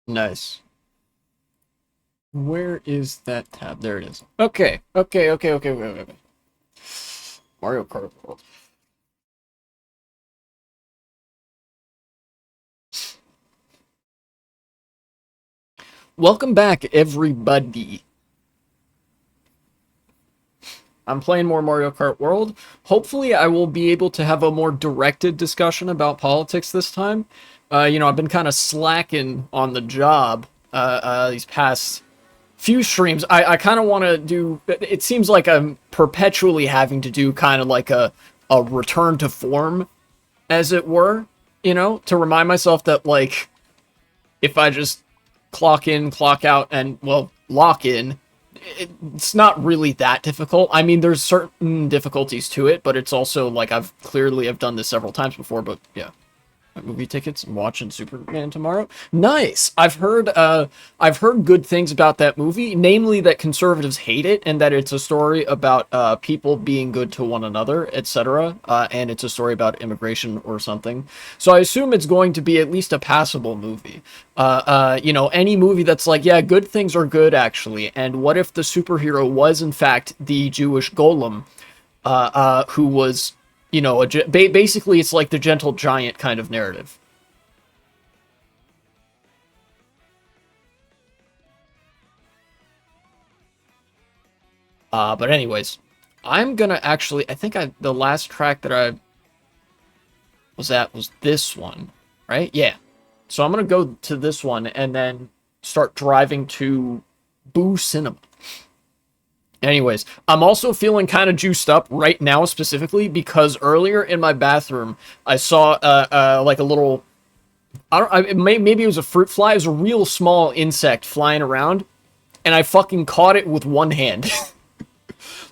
Nice. Where is that tab? There it is. Okay. Okay. Mario Kart World. Welcome back, everybody. I'm playing more Mario Kart World. Hopefully, I will be able to have a more directed discussion about politics this time. I've been kind of slacking on the job these past few streams. I kind of want to do. It seems like I'm perpetually having to do kind of like a return to form, as it were. To remind myself that like if I just clock in, clock out, and well, lock in, it's not really that difficult. I mean, there's certain difficulties to it, but it's also like I've done this several times before. But yeah, movie tickets and watching Superman tomorrow. Nice. I've heard good things about that movie, namely that conservatives hate it and that it's a story about people being good to one another, etc. And it's a story about immigration or something. So I assume it's going to be at least a passable movie. Any movie that's like, yeah, good things are good actually. And what if the superhero was in fact the Jewish golem, who was basically it's like the gentle giant kind of narrative. But anyways, I'm gonna actually, I think the last track that I was at was this one, right? Yeah. So I'm gonna go to this one and then start driving to Boo Cinema. Anyways, I'm also feeling kind of juiced up right now specifically because earlier in my bathroom I saw like a little, maybe it was a fruit fly. It was a real small insect flying around, and I fucking caught it with one hand.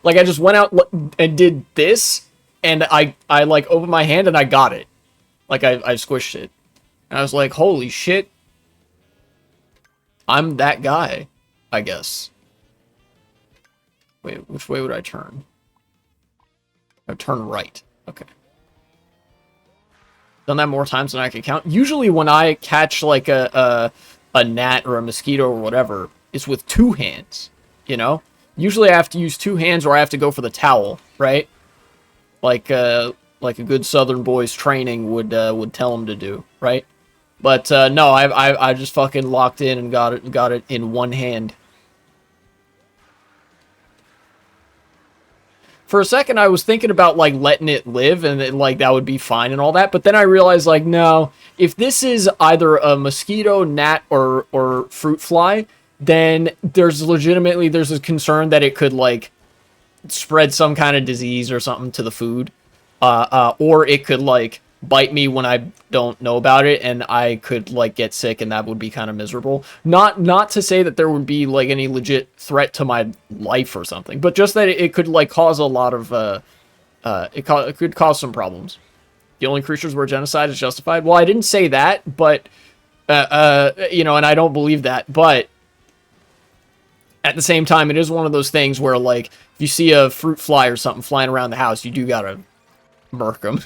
Like I just went out and did this, and I like opened my hand and I got it. Like I squished it. And I was like, holy shit, I'm that guy, I guess. Wait, which way would I turn? I turn right. Okay. Done that more times than I can count. Usually when I catch like a gnat or a mosquito or whatever, it's with two hands, Usually I have to use two hands or I have to go for the towel, right? Like a good Southern boy's training would tell him to do, right? But no, I just fucking locked in and got it in one hand. For a second, I was thinking about, like, letting it live and, like, that would be fine and all that. But then I realized, like, no. If this is either a mosquito, gnat, or fruit fly, then there's a concern that it could, like, spread some kind of disease or something to the food. Or it could, like, bite me when I don't know about it, and I could, like, get sick, and that would be kind of miserable. Not to say that there would be, like, any legit threat to my life or something, but just that it could, like, cause a lot of, it could cause some problems. The only creatures where genocide is justified? Well, I didn't say that, but, and I don't believe that, but at the same time, it is one of those things where, like, if you see a fruit fly or something flying around the house, you do gotta murk them.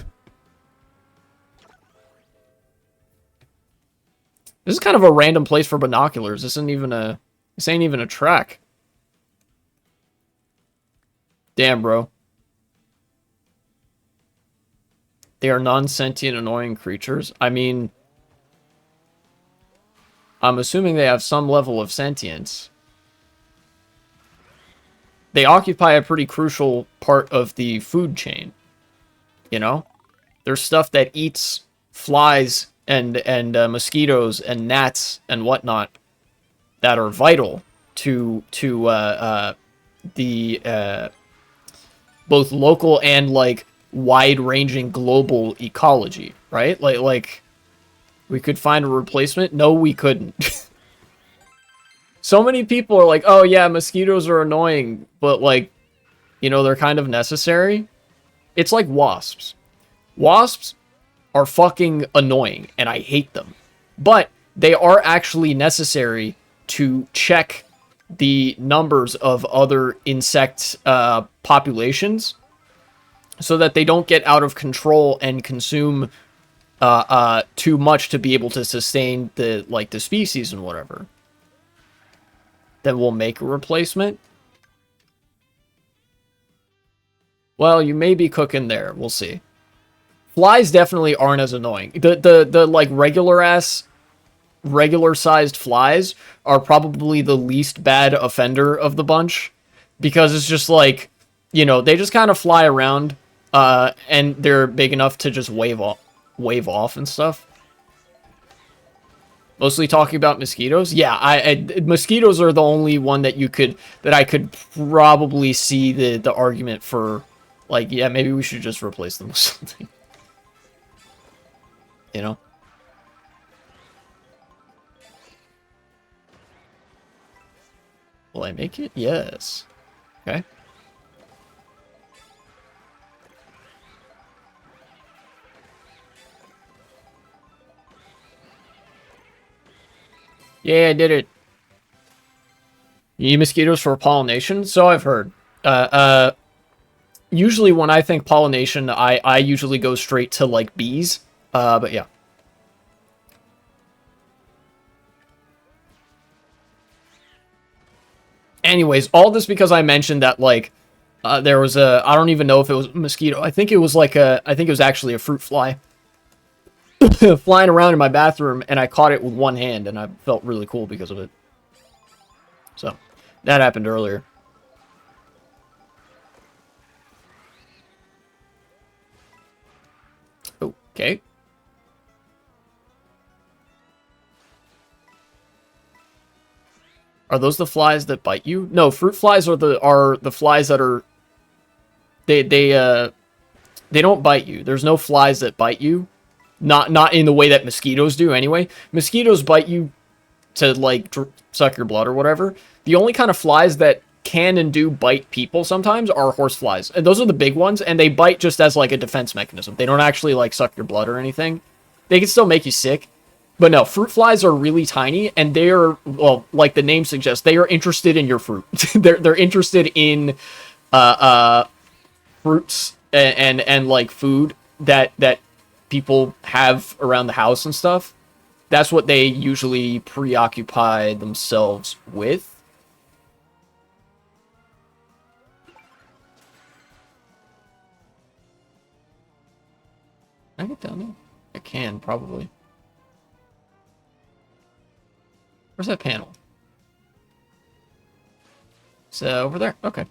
This is kind of a random place for binoculars. This ain't even a track. Damn, bro. They are non-sentient, annoying creatures. I mean, I'm assuming they have some level of sentience. They occupy a pretty crucial part of the food chain. There's stuff that eats flies and mosquitoes and gnats and whatnot that are vital to the both local and like wide-ranging global ecology, right? Like we could find a replacement. No, we couldn't. So many people are like, oh yeah, mosquitoes are annoying, but like, they're kind of necessary. It's like wasps. Wasps are fucking annoying, and I hate them. But they are actually necessary to check the numbers of other insect populations so that they don't get out of control and consume too much to be able to sustain the species and whatever, then we'll make a replacement. Well, you may be cooking there. We'll see. Flies definitely aren't as annoying. The like regular sized flies are probably the least bad offender of the bunch, because it's just like, they just kind of fly around, and they're big enough to just wave off and stuff. Mostly talking about mosquitoes. Yeah, mosquitoes are the only one that I could probably see the argument for, like, yeah, maybe we should just replace them with something. You know? Will I make it? Yes. Okay. Yeah, I did it. You need mosquitoes for pollination? So I've heard. Usually when I think pollination, I usually go straight to, like, bees. But yeah. Anyways, all this because I mentioned that, like, there was I don't even know if it was a mosquito. I think it was actually a fruit fly flying around in my bathroom, and I caught it with one hand, and I felt really cool because of it. So, that happened earlier. Okay. Are those the flies that bite you? No, fruit flies are the flies that are they don't bite you. There's no flies that bite you. Not in the way that mosquitoes do anyway. Mosquitoes bite you to, like, suck your blood or whatever. The only kind of flies that can and do bite people sometimes are horse flies. And those are the big ones, and they bite just as, like, a defense mechanism. They don't actually, like, suck your blood or anything. They can still make you sick. But no, fruit flies are really tiny, and they are, well, like the name suggests, they are interested in your fruit. they're interested in fruits and like food that people have around the house and stuff. That's what they usually preoccupy themselves with. Can I get down there? I can, probably. Where's that panel? It's over there. Okay.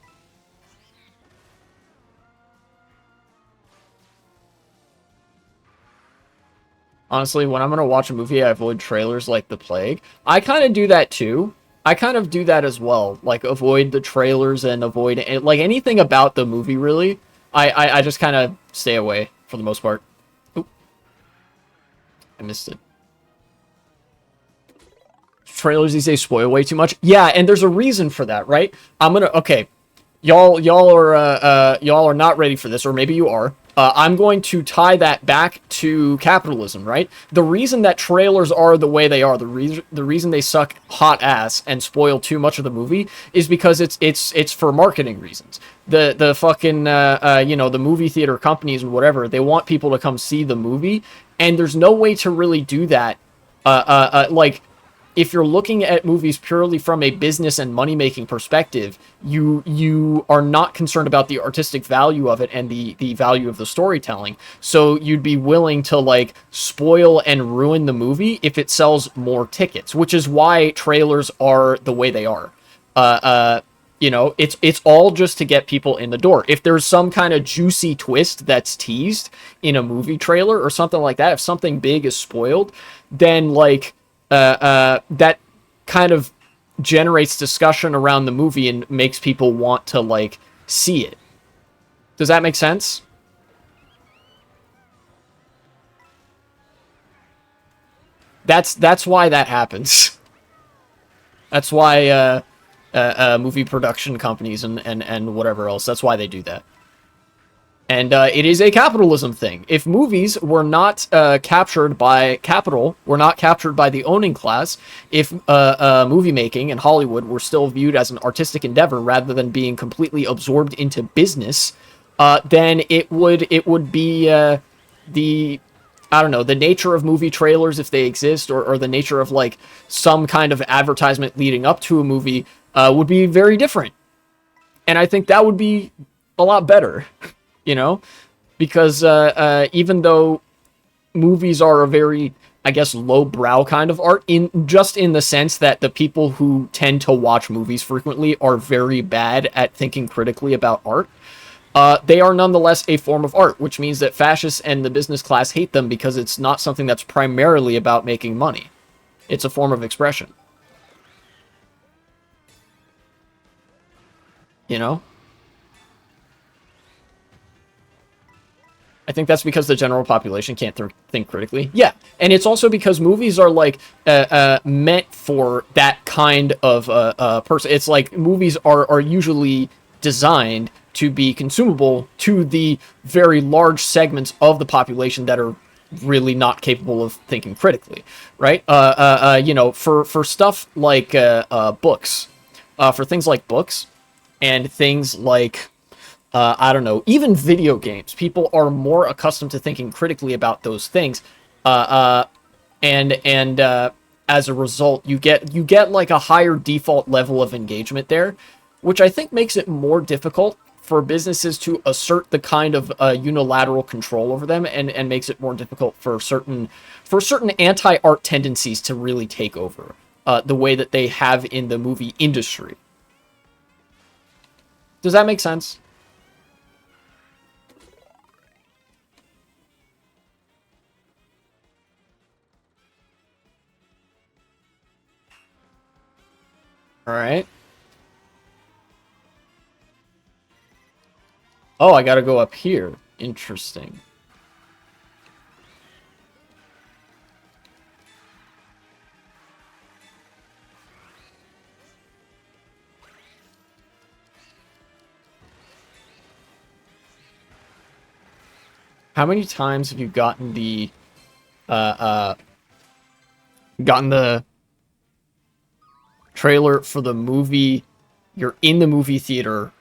Honestly, when I'm going to watch a movie, I avoid trailers like the plague. I kind of do that too. I kind of do that as well. Like, avoid the trailers and avoid, like, anything about the movie, really. I just kind of stay away for the most part. Oop. I missed it. Trailers these days spoil way too much. Yeah, and there's a reason for that, right? Okay, y'all are not ready for this, or maybe you are. I'm going to tie that back to capitalism, right? The reason that trailers are the way they are, the reason they suck hot ass and spoil too much of the movie, is because it's for marketing reasons. The fucking the movie theater companies and whatever, they want people to come see the movie, and there's no way to really do that. Like, if you're looking at movies purely from a business and money-making perspective, you are not concerned about the artistic value of it and the value of the storytelling. So you'd be willing to, like, spoil and ruin the movie if it sells more tickets, which is why trailers are the way they are. It's all just to get people in the door. If there's some kind of juicy twist that's teased in a movie trailer or something like that, if something big is spoiled, then, like, that kind of generates discussion around the movie and makes people want to, like, see it. Does that make sense? That's why that happens. That's why movie production companies and whatever else, that's why they do that. And it is a capitalism thing. If movies were not captured by capital, were not captured by the owning class, if movie making and Hollywood were still viewed as an artistic endeavor rather than being completely absorbed into business, then it would be the I don't know, the nature of movie trailers, if they exist, or the nature of like some kind of advertisement leading up to a movie, would be very different. And I think that would be a lot better, you know, because even though movies are a very, I guess, lowbrow kind of art, in the sense that the people who tend to watch movies frequently are very bad at thinking critically about art. They are nonetheless a form of art, which means that fascists and the business class hate them because it's not something that's primarily about making money. It's a form of expression. You know? I think that's because the general population can't think critically. Yeah, and it's also because movies are like meant for that kind of person. It's like movies are usually designed to be consumable to the very large segments of the population that are really not capable of thinking critically, right? You know, for stuff like books, for things like books and things like I don't know, even video games. People are more accustomed to thinking critically about those things, and as a result, you get like a higher default level of engagement there, which I think makes it more difficult for businesses to assert the kind of unilateral control over them, and makes it more difficult for certain anti-art tendencies to really take over the way that they have in the movie industry. Does that make sense? All right. Oh, I gotta go up here. Interesting. How many times have you uh uh gotten the trailer for the movie you're in the movie theater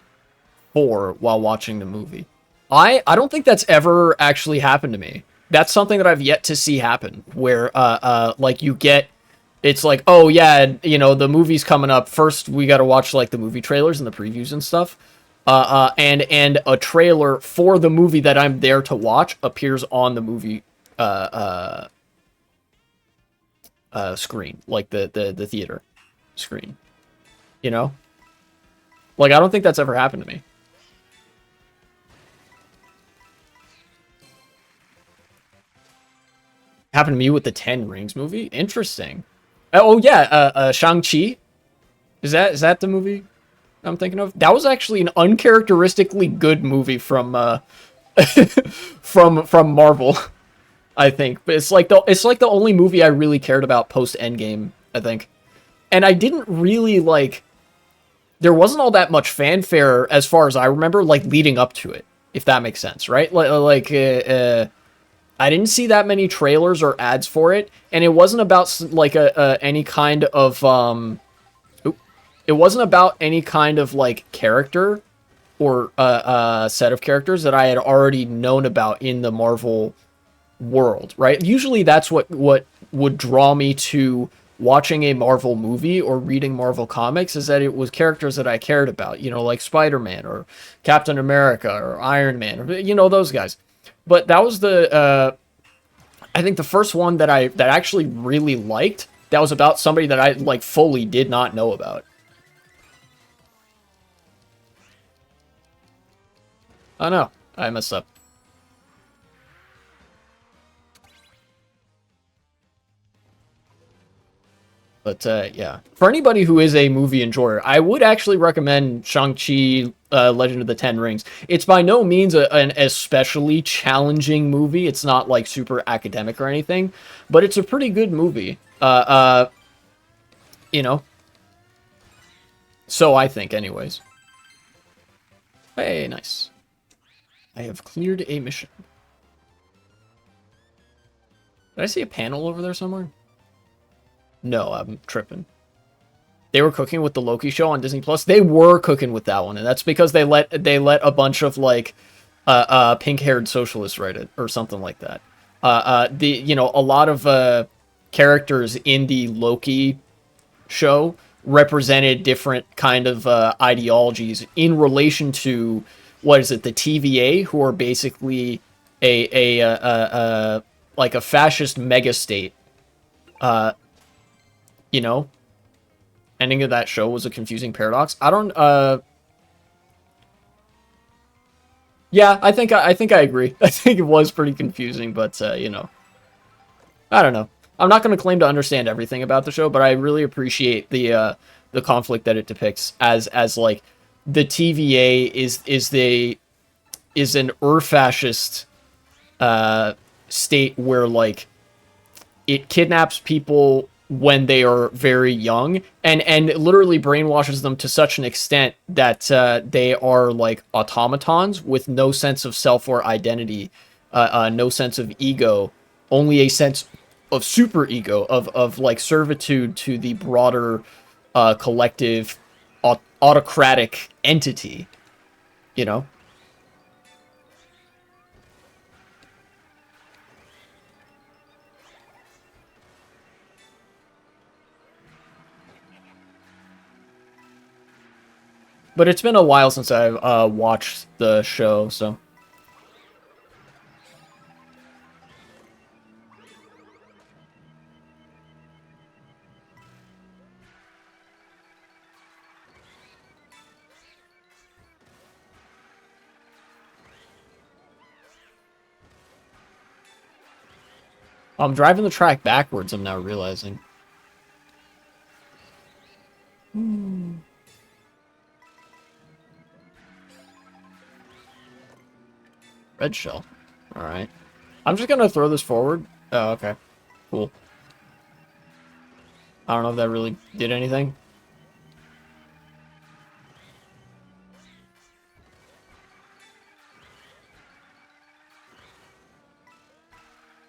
for while watching the movie? I don't think that's ever actually happened to me. That's something that I've yet to see happen, where like you get, it's like, oh yeah, you know, the movie's coming up. First we got to watch like the movie trailers and the previews and stuff. And a trailer for the movie that I'm there to watch appears on the movie screen, like the theater screen, you know? Like, I don't think that's ever happened to me. Happened to me with the Ten Rings movie. Interesting. Oh yeah, Shang-Chi. Is that the movie I'm thinking of? That was actually an uncharacteristically good movie from from Marvel, I think. But it's like the only movie I really cared about post Endgame, I think. And I didn't really like, there wasn't all that much fanfare as far as I remember, like leading up to it, if that makes sense, right? I didn't see that many trailers or ads for it, and it wasn't about like any kind of it wasn't about any kind of like character or set of characters that I had already known about in the Marvel world, right? Usually that's what would draw me to watching a Marvel movie or reading Marvel comics, is that it was characters that I cared about, you know, like Spider-Man or Captain America or Iron Man, or, you know, those guys. But that was the I think the first one that I actually really liked, that was about somebody that I like fully did not know about. Oh no, I messed up. But yeah, for anybody who is a movie enjoyer, I would actually recommend Shang-Chi, Legend of the Ten Rings. It's by no means an especially challenging movie. It's not like super academic or anything, but it's a pretty good movie. You know, so I think, anyways. Hey, nice. I have cleared a mission. Did I see a panel over there somewhere? No, I'm tripping. They were cooking with the Loki show on Disney Plus. They were cooking with that one, and that's because they let a bunch of like pink-haired socialists write it or something like that. The a lot of characters in the Loki show represented different kind of ideologies in relation to what is it, the TVA, who are basically a like a fascist mega state. Uh, you know, ending of that show was a confusing paradox. I don't. Yeah, I think I agree. I think it was pretty confusing, but I don't know. I'm not going to claim to understand everything about the show, but I really appreciate the conflict that it depicts as like the TVA is an ur-fascist state where like it kidnaps people when they are very young and literally brainwashes them to such an extent that they are like automatons with no sense of self or identity, no sense of ego, only a sense of super ego of like servitude to the broader collective autocratic entity, you know. But it's been a while since I've watched the show, so I'm driving the track backwards. I'm now realizing. Red shell. All right. I'm just gonna throw this forward. Oh, okay. Cool. I don't know if that really did anything.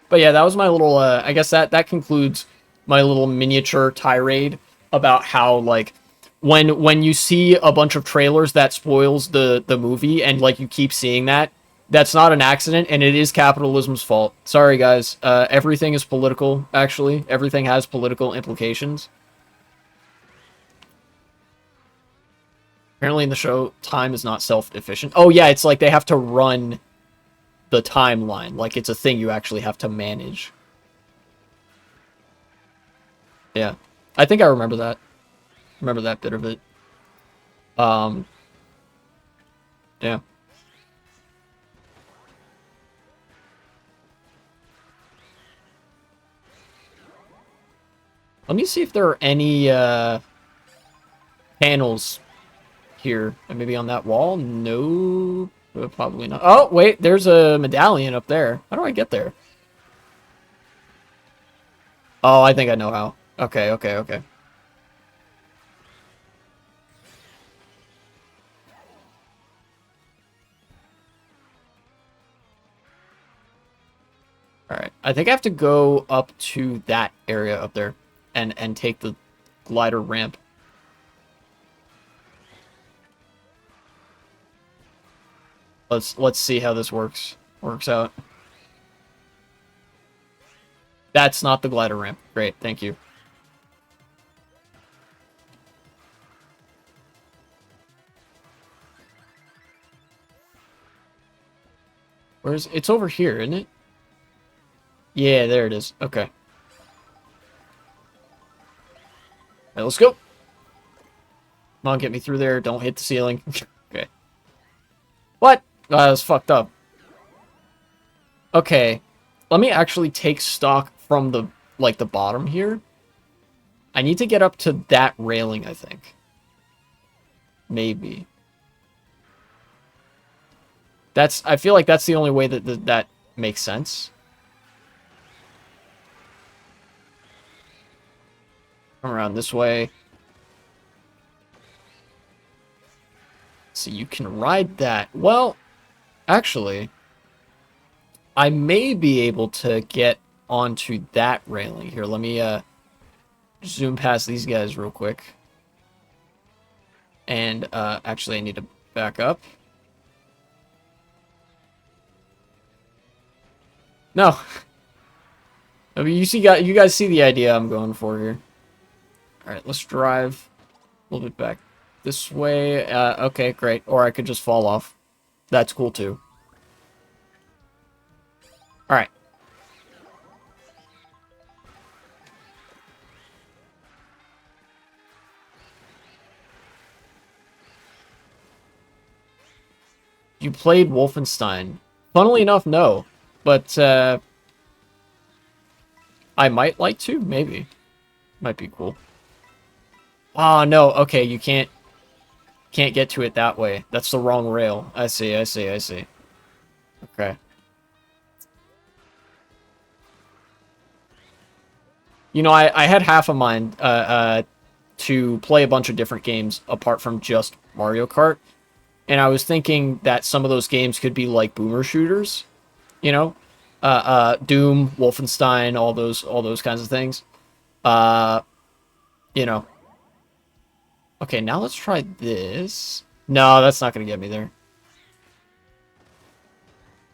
But yeah, that was my little. I guess that concludes my little miniature tirade about how like when you see a bunch of trailers that spoils the movie and like you keep seeing that, that's not an accident and it is capitalism's fault. Sorry guys. Everything is political. Actually, everything has political implications. Apparently, in the show, time is not self-efficient. Oh yeah, it's like they have to run the timeline. Like it's a thing you actually have to manage. Yeah, I think I remember that. Remember that bit of it. Um, yeah. Let me see if there are any panels here. Maybe on that wall. No, probably not. Oh wait, there's a medallion up there. How do I get there? Oh, I think I know how. Okay, okay, okay. All right. I think I have to go up to that area up there and take the glider ramp. Let's see how this works out. That's not the glider ramp. Great, thank you. Where's it's over here, isn't it? Yeah, there it is. Okay. All right, let's go. Come on, get me through there. Don't hit the ceiling. Okay. What? Oh, that was fucked up. Okay. Let me actually take stock from the like the bottom here. I need to get up to that railing, I think. Maybe. I feel like that's the only way that makes sense. Come around this way. So you can ride that. Well, actually, I may be able to get onto that railing. Here, let me zoom past these guys real quick. And actually I need to back up. No. I mean, you guys see the idea I'm going for here. All right, let's drive a little bit back this way. Okay, great. Or I could just fall off. That's cool too. All right. You played Wolfenstein. Funnily enough, no. But, I might like to, maybe. Might be cool. Oh, no, okay, you can't get to it that way. That's the wrong rail. I see. Okay. You know, I had half a mind, to play a bunch of different games apart from just Mario Kart. And I was thinking that some of those games could be like boomer shooters, you know? Doom, Wolfenstein, all those kinds of things. Uh, you know. Okay, now let's try this. No, that's not gonna get me there.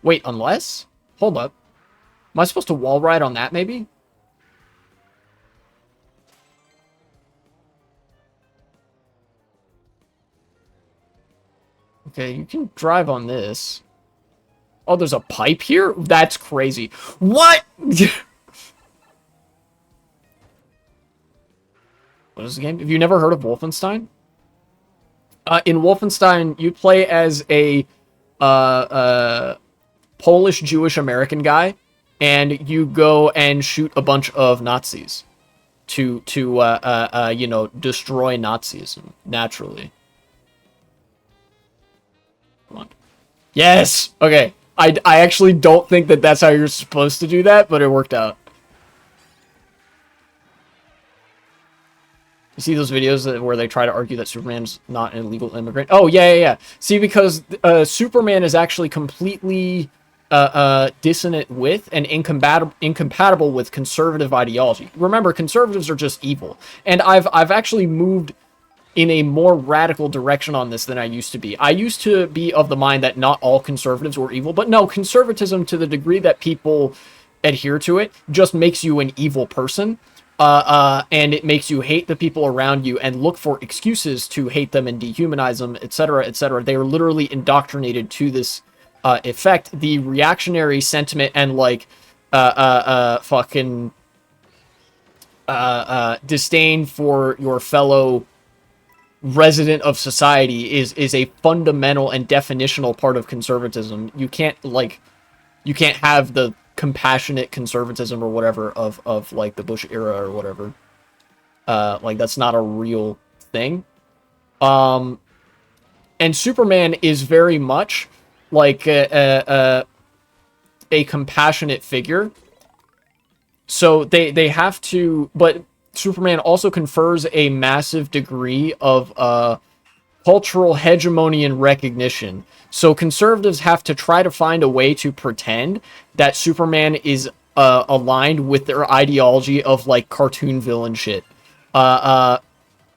Wait, unless? Hold up. Am I supposed to wall ride on that, maybe? Okay, you can drive on this. Oh, there's a pipe here? That's crazy. What? What is the game? Have you never heard of Wolfenstein? In Wolfenstein, you play as a Polish Jewish American guy, and you go and shoot a bunch of Nazis to you know, destroy Nazism naturally. Come on. Yes. Okay. I actually don't think that that's how you're supposed to do that, but it worked out. You see those videos where they try to argue that Superman's not an illegal immigrant? Oh, yeah. See, because Superman is actually completely dissonant with and incompatible with conservative ideology. Remember, conservatives are just evil. And I've actually moved in a more radical direction on this than I used to be. I used to be of the mind that not all conservatives were evil, but no, conservatism, to the degree that people adhere to it, just makes you an evil person. And it makes you hate the people around you and look for excuses to hate them and dehumanize them, etc., etc. They are literally indoctrinated to this effect. The reactionary sentiment and like fucking disdain for your fellow resident of society is a fundamental and definitional part of conservatism. You can't have the compassionate conservatism or whatever of like the Bush era or whatever. Like that's not a real thing. And Superman is very much like a compassionate figure. So they have to, but Superman also confers a massive degree of cultural hegemony and recognition. So conservatives have to try to find a way to pretend that Superman is aligned with their ideology of like cartoon villain shit. And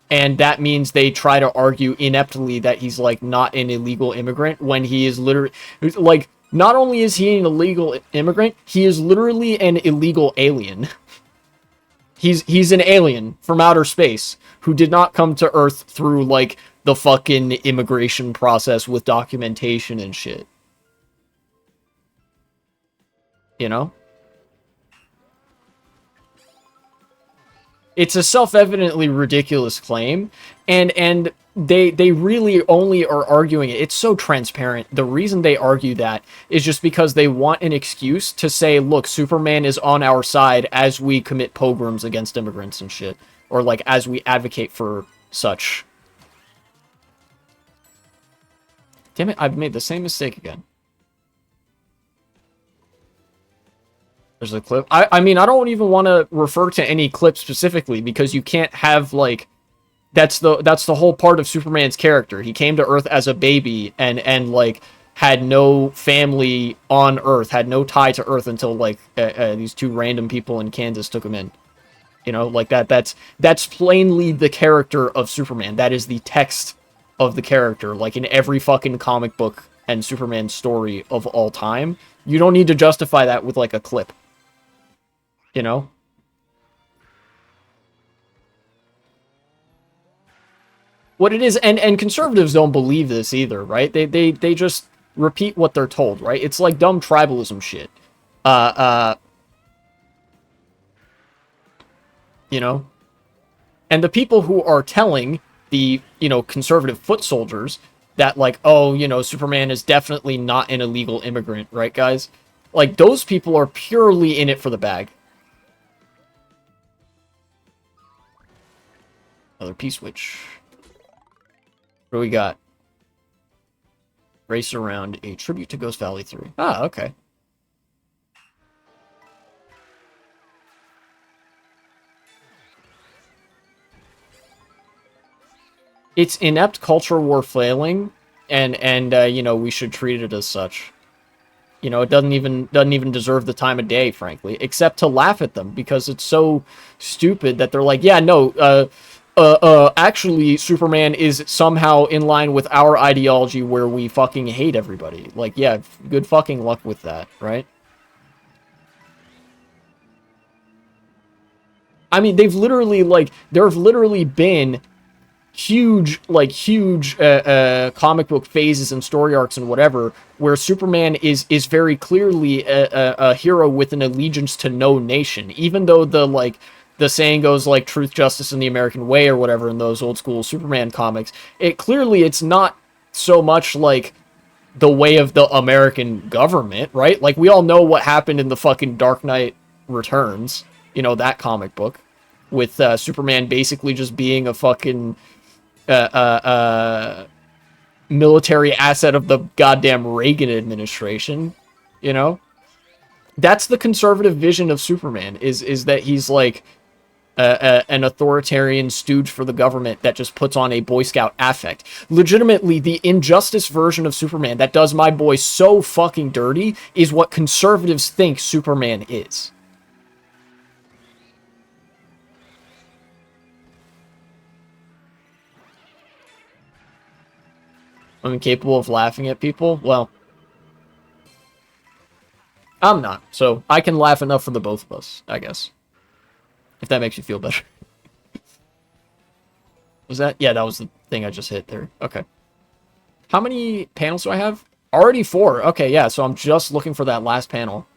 that means they try to argue ineptly that he's like not an illegal immigrant when he is literally like, not only is he an illegal immigrant, he is literally an illegal alien. He's an alien from outer space who did not come to Earth through like the fucking immigration process with documentation and shit. You know? It's a self-evidently ridiculous claim, and they really only are arguing it. It's so transparent. The reason they argue that is just because they want an excuse to say, look, Superman is on our side as we commit pogroms against immigrants and shit. Or, like, as we advocate for such. Damn it, I've made the same mistake again. There's a clip. I mean, I don't even want to refer to any clip specifically because you can't have, like... That's the whole part of Superman's character. He came to Earth as a baby and like had no family on Earth, had no tie to Earth until like these two random people in Kansas took him in. You know, like that's plainly the character of Superman. That is the text of the character, like in every fucking comic book and Superman story of all time. You don't need to justify that with like a clip. You know? What it is, and conservatives don't believe this either, right? They just repeat what they're told, right? It's like dumb tribalism shit. Uh, uh, you know? And the people who are telling the, conservative foot soldiers that, like, oh, Superman is definitely not an illegal immigrant, right, guys? Like, those people are purely in it for the bag. Another P-switch. What do we got? Race around a tribute to Ghost Valley 3. Ah, okay. It's inept culture war flailing, and we should treat it as such. It doesn't even deserve the time of day, frankly, except to laugh at them because it's so stupid that they're like, yeah, no, actually, Superman is somehow in line with our ideology where we fucking hate everybody. Like, yeah, good fucking luck with that, right? I mean, there have literally been huge comic book phases and story arcs and whatever where Superman is very clearly a hero with an allegiance to no nation, even though the saying goes like truth, justice, and the American way or whatever in those old school Superman comics. It's not so much like the way of the American government, right? Like, we all know what happened in the fucking Dark Knight Returns, that comic book, with Superman basically just being a fucking uh, uh, uh, military asset of the goddamn Reagan administration, you know? That's the conservative vision of Superman, is that he's like an authoritarian stooge for the government that just puts on a Boy Scout affect. Legitimately, the injustice version of Superman that does my boy so fucking dirty is what conservatives think Superman is. I'm incapable of laughing at people? Well, I'm not, so I can laugh enough for the both of us, I guess. If that makes you feel better. Was that? Yeah, that was the thing I just hit there. Okay. How many panels do I have? Already 4. Okay, yeah, so I'm just looking for that last panel.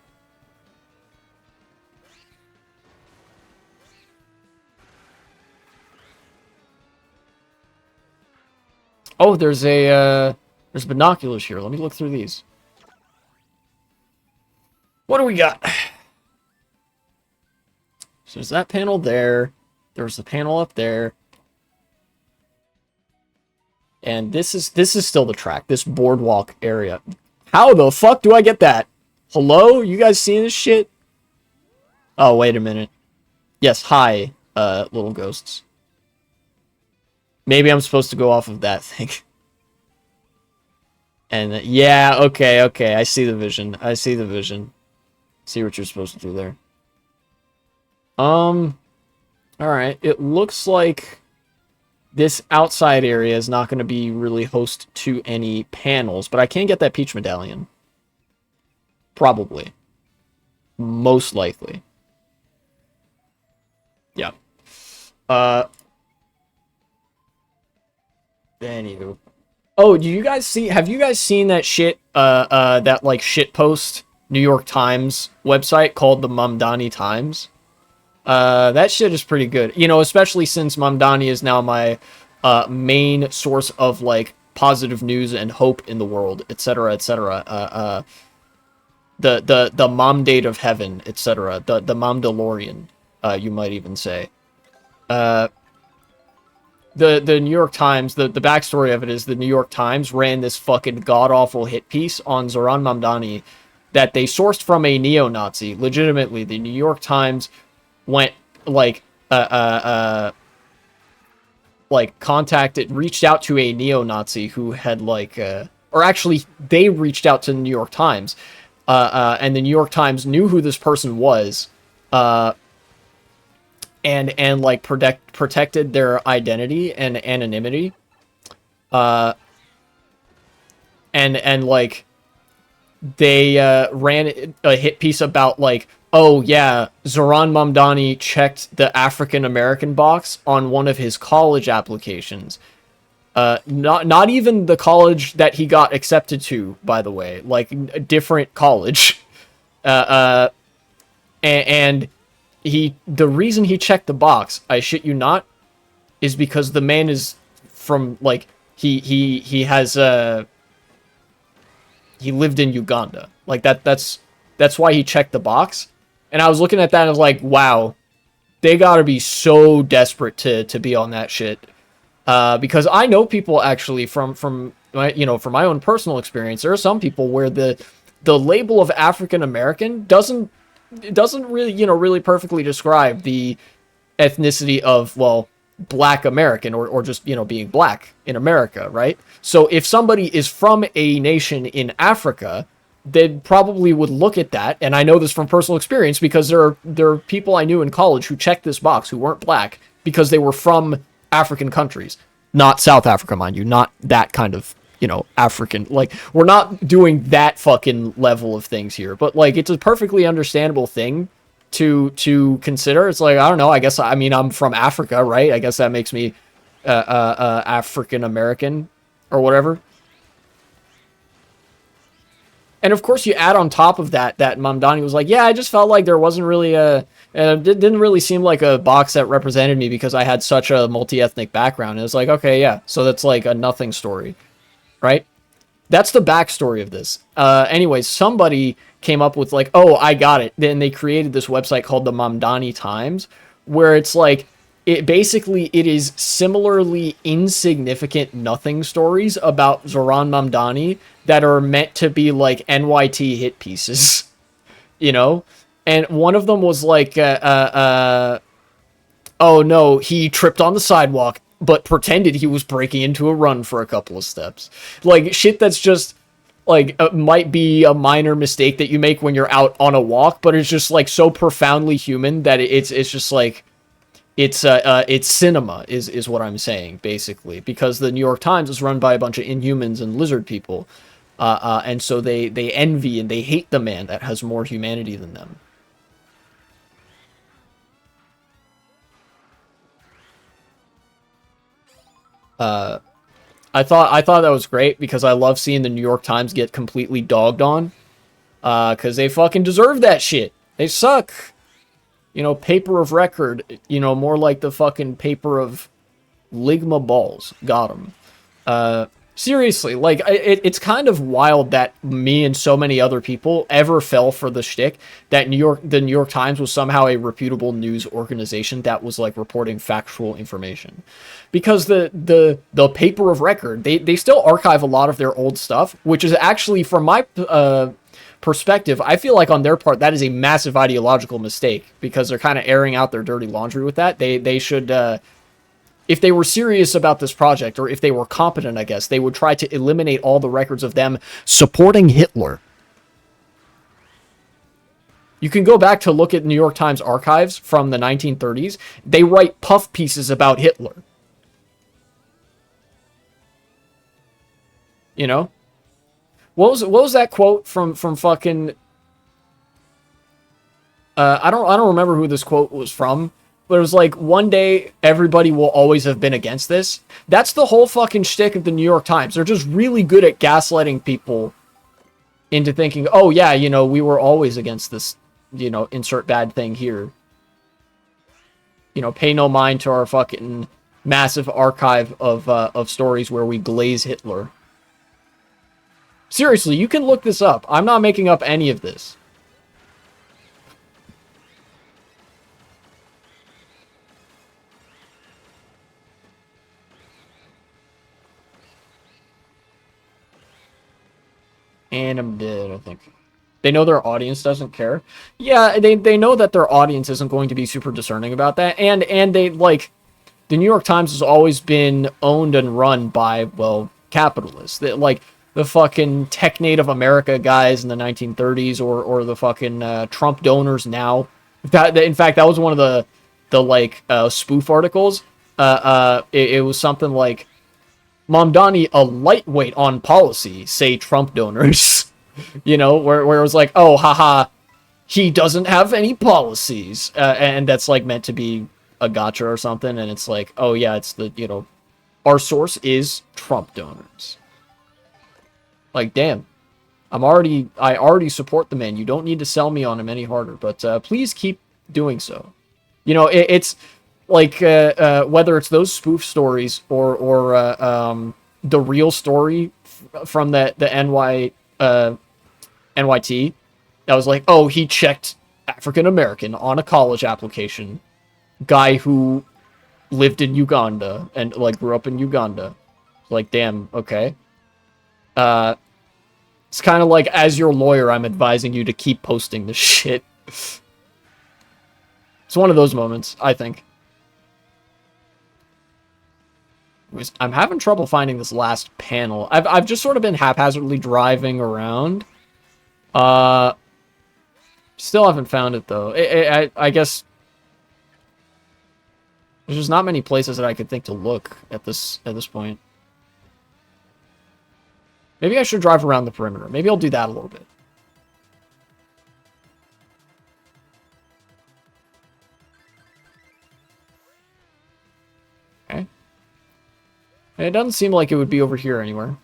Oh, there's binoculars here. Let me look through these. What do we got? So there's that panel there. There's the panel up there. And this is still the track, this boardwalk area. How the fuck do I get that? Hello? You guys seeing this shit? Oh, wait a minute. Yes, hi, little ghosts. Maybe I'm supposed to go off of that thing. And yeah, okay, I see the vision. I see the vision. See what you're supposed to do there. Alright, it looks like this outside area is not going to be really host to any panels, but I can get that Peach Medallion. Probably. Most likely. Yeah. Anywho. Oh, do you guys see, have you guys seen that shit, that, like, shit post New York Times website called the Mamdani Times? That shit is pretty good. Especially since Mamdani is now my main source of like positive news and hope in the world, etc., etc. The mom date of heaven, etc. The Mamdalorian, you might even say. The New York Times, the backstory of it is the New York Times ran this fucking god-awful hit piece on Zoran Mamdani that they sourced from a neo-Nazi. Legitimately, the New York Times went like reached out to a neo-Nazi who had or actually they reached out to the New York Times, and the New York Times knew who this person was, and like protected their identity and anonymity, and like they ran a hit piece about like Oh yeah, Zoran Mamdani checked the African American box on one of his college applications. Not even the college that he got accepted to, by the way, like a different college. Uh, uh, and the reason he checked the box, I shit you not, is because the man is from like he has he lived in Uganda. Like that's why he checked the box. And I was looking at that and I was like, wow, they gotta be so desperate to be on that shit. Because I know people actually from my, from my own personal experience, there are some people where the label of African American doesn't really, really perfectly describe the ethnicity of, well, black American, or just, being black in America, right? So if somebody is from a nation in Africa, they probably would look at that, and I know this from personal experience because there are people I knew in college who checked this box who weren't black because they were from African countries, not South Africa, mind you, not that kind of, African. Like, we're not doing that fucking level of things here, but like, it's a perfectly understandable thing to consider. It's like, I don't know, I guess, I mean, I'm from Africa, right? I guess that makes me African American or whatever. And of course, you add on top of that Mamdani was like, yeah, I just felt like there wasn't really it didn't really seem like a box that represented me because I had such a multi-ethnic background. And it was like, okay, yeah, so that's like a nothing story, right? That's the backstory of this. Anyways, somebody came up with like, oh, I got it. Then they created this website called the Mamdani Times, where it's like, it is similarly insignificant nothing stories about Zoran Mamdani that are meant to be like NYT hit pieces, you know? And one of them was like, oh no, he tripped on the sidewalk, but pretended he was breaking into a run for a couple of steps. Like, shit that's just, like, might be a minor mistake that you make when you're out on a walk, but it's just, like, so profoundly human that it's just, like, it's cinema is what I'm saying, basically, because the New York Times is run by a bunch of inhumans and lizard people, and so they envy and they hate the man that has more humanity than them. I thought that was great because I love seeing the New York Times get completely dogged on, because they fucking deserve that shit. They suck. Paper of record, more like the fucking paper of Ligma balls. Got him. Seriously, like, it's kind of wild that me and so many other people ever fell for the shtick that the New York Times was somehow a reputable news organization that was, like, reporting factual information. Because the paper of record, they still archive a lot of their old stuff, which is actually, from my perspective, I feel like on their part that is a massive ideological mistake because they're kind of airing out their dirty laundry with that. They should, if they were serious about this project, or if they were competent, I guess, they would try to eliminate all the records of them supporting Hitler. You can go back to look at New York Times archives from the 1930s. They write puff pieces about Hitler. You know? What was that quote from fucking I don't remember who this quote was from, but it was like, one day everybody will always have been against this. That's the whole fucking shtick of the New York Times. They're just really good at gaslighting people into thinking, oh yeah, we were always against this, insert bad thing here. Pay no mind to our fucking massive archive of stories where we glaze Hitler. Seriously, you can look this up. I'm not making up any of this. And I'm dead, I think. They know their audience doesn't care. Yeah, they know that their audience isn't going to be super discerning about that. And they, like, the New York Times has always been owned and run by, well, capitalists. Like, the fucking tech native America guys in the 1930s, or the fucking Trump donors now. In fact, that was one of the spoof articles. It was something like, Mamdani a lightweight on policy, say Trump donors. Where it was like, oh, haha, he doesn't have any policies, and that's like meant to be a gotcha or something, and it's like, oh yeah, it's the, you know, our source is Trump donors. Like, damn. I already support the man. You don't need to sell me on him any harder, but please keep doing so. You know, it's like whether it's those spoof stories or the real story from the NYT that was like, oh, he checked African American on a college application, guy who lived in Uganda and like grew up in Uganda. Like, damn, okay. It's kind of like, as your lawyer, I'm advising you to keep posting this shit. It's one of those moments, I think. I'm having trouble finding this last panel. I've just sort of been haphazardly driving around. Still haven't found it, though. I guess there's just not many places that I could think to look at this point. Maybe I should drive around the perimeter. Maybe I'll do that a little bit. Okay. And it doesn't seem like it would be over here anywhere.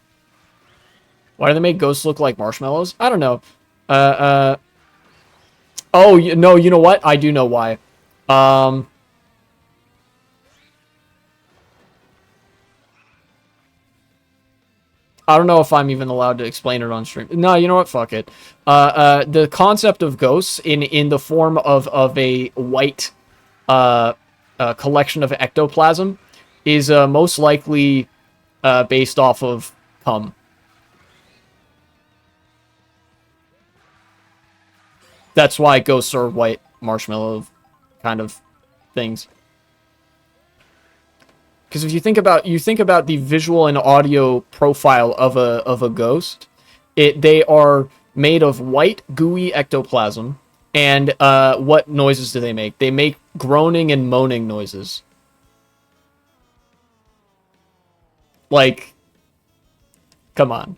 Why do they make ghosts look like marshmallows? I don't know. Oh, no, you know what? I do know why. I don't know if I'm even allowed to explain it on stream. No, you know what? Fuck it. The concept of ghosts in the form of a white collection of ectoplasm is most likely based off of cum. That's why ghosts are white marshmallow kind of things. Because if you think about the visual and audio profile of a ghost, they are made of white gooey ectoplasm, and what noises do they make? They make groaning and moaning noises. Like, come on.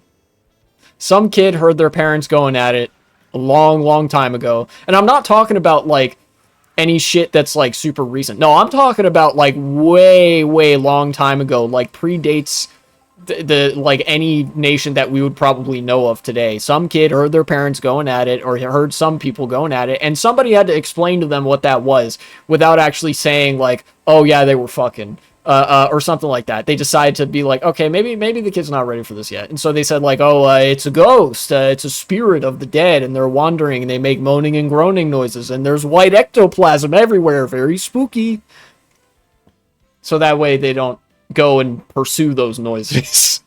Some kid heard their parents going at it a long, long time ago, and I'm not talking about like any shit that's like super recent. No, I'm talking about like way, way long time ago, like predates the like any nation that we would probably know of today. Some kid heard their parents going at it, or heard some people going at it, and somebody had to explain to them what that was without actually saying like, oh yeah, they were fucking. Or something like that. They decided to be like, okay, maybe the kid's not ready for this yet. And so they said like, oh, it's a ghost. It's a spirit of the dead, and they're wandering, and they make moaning and groaning noises, and there's white ectoplasm everywhere. Very spooky. So that way they don't go and pursue those noises.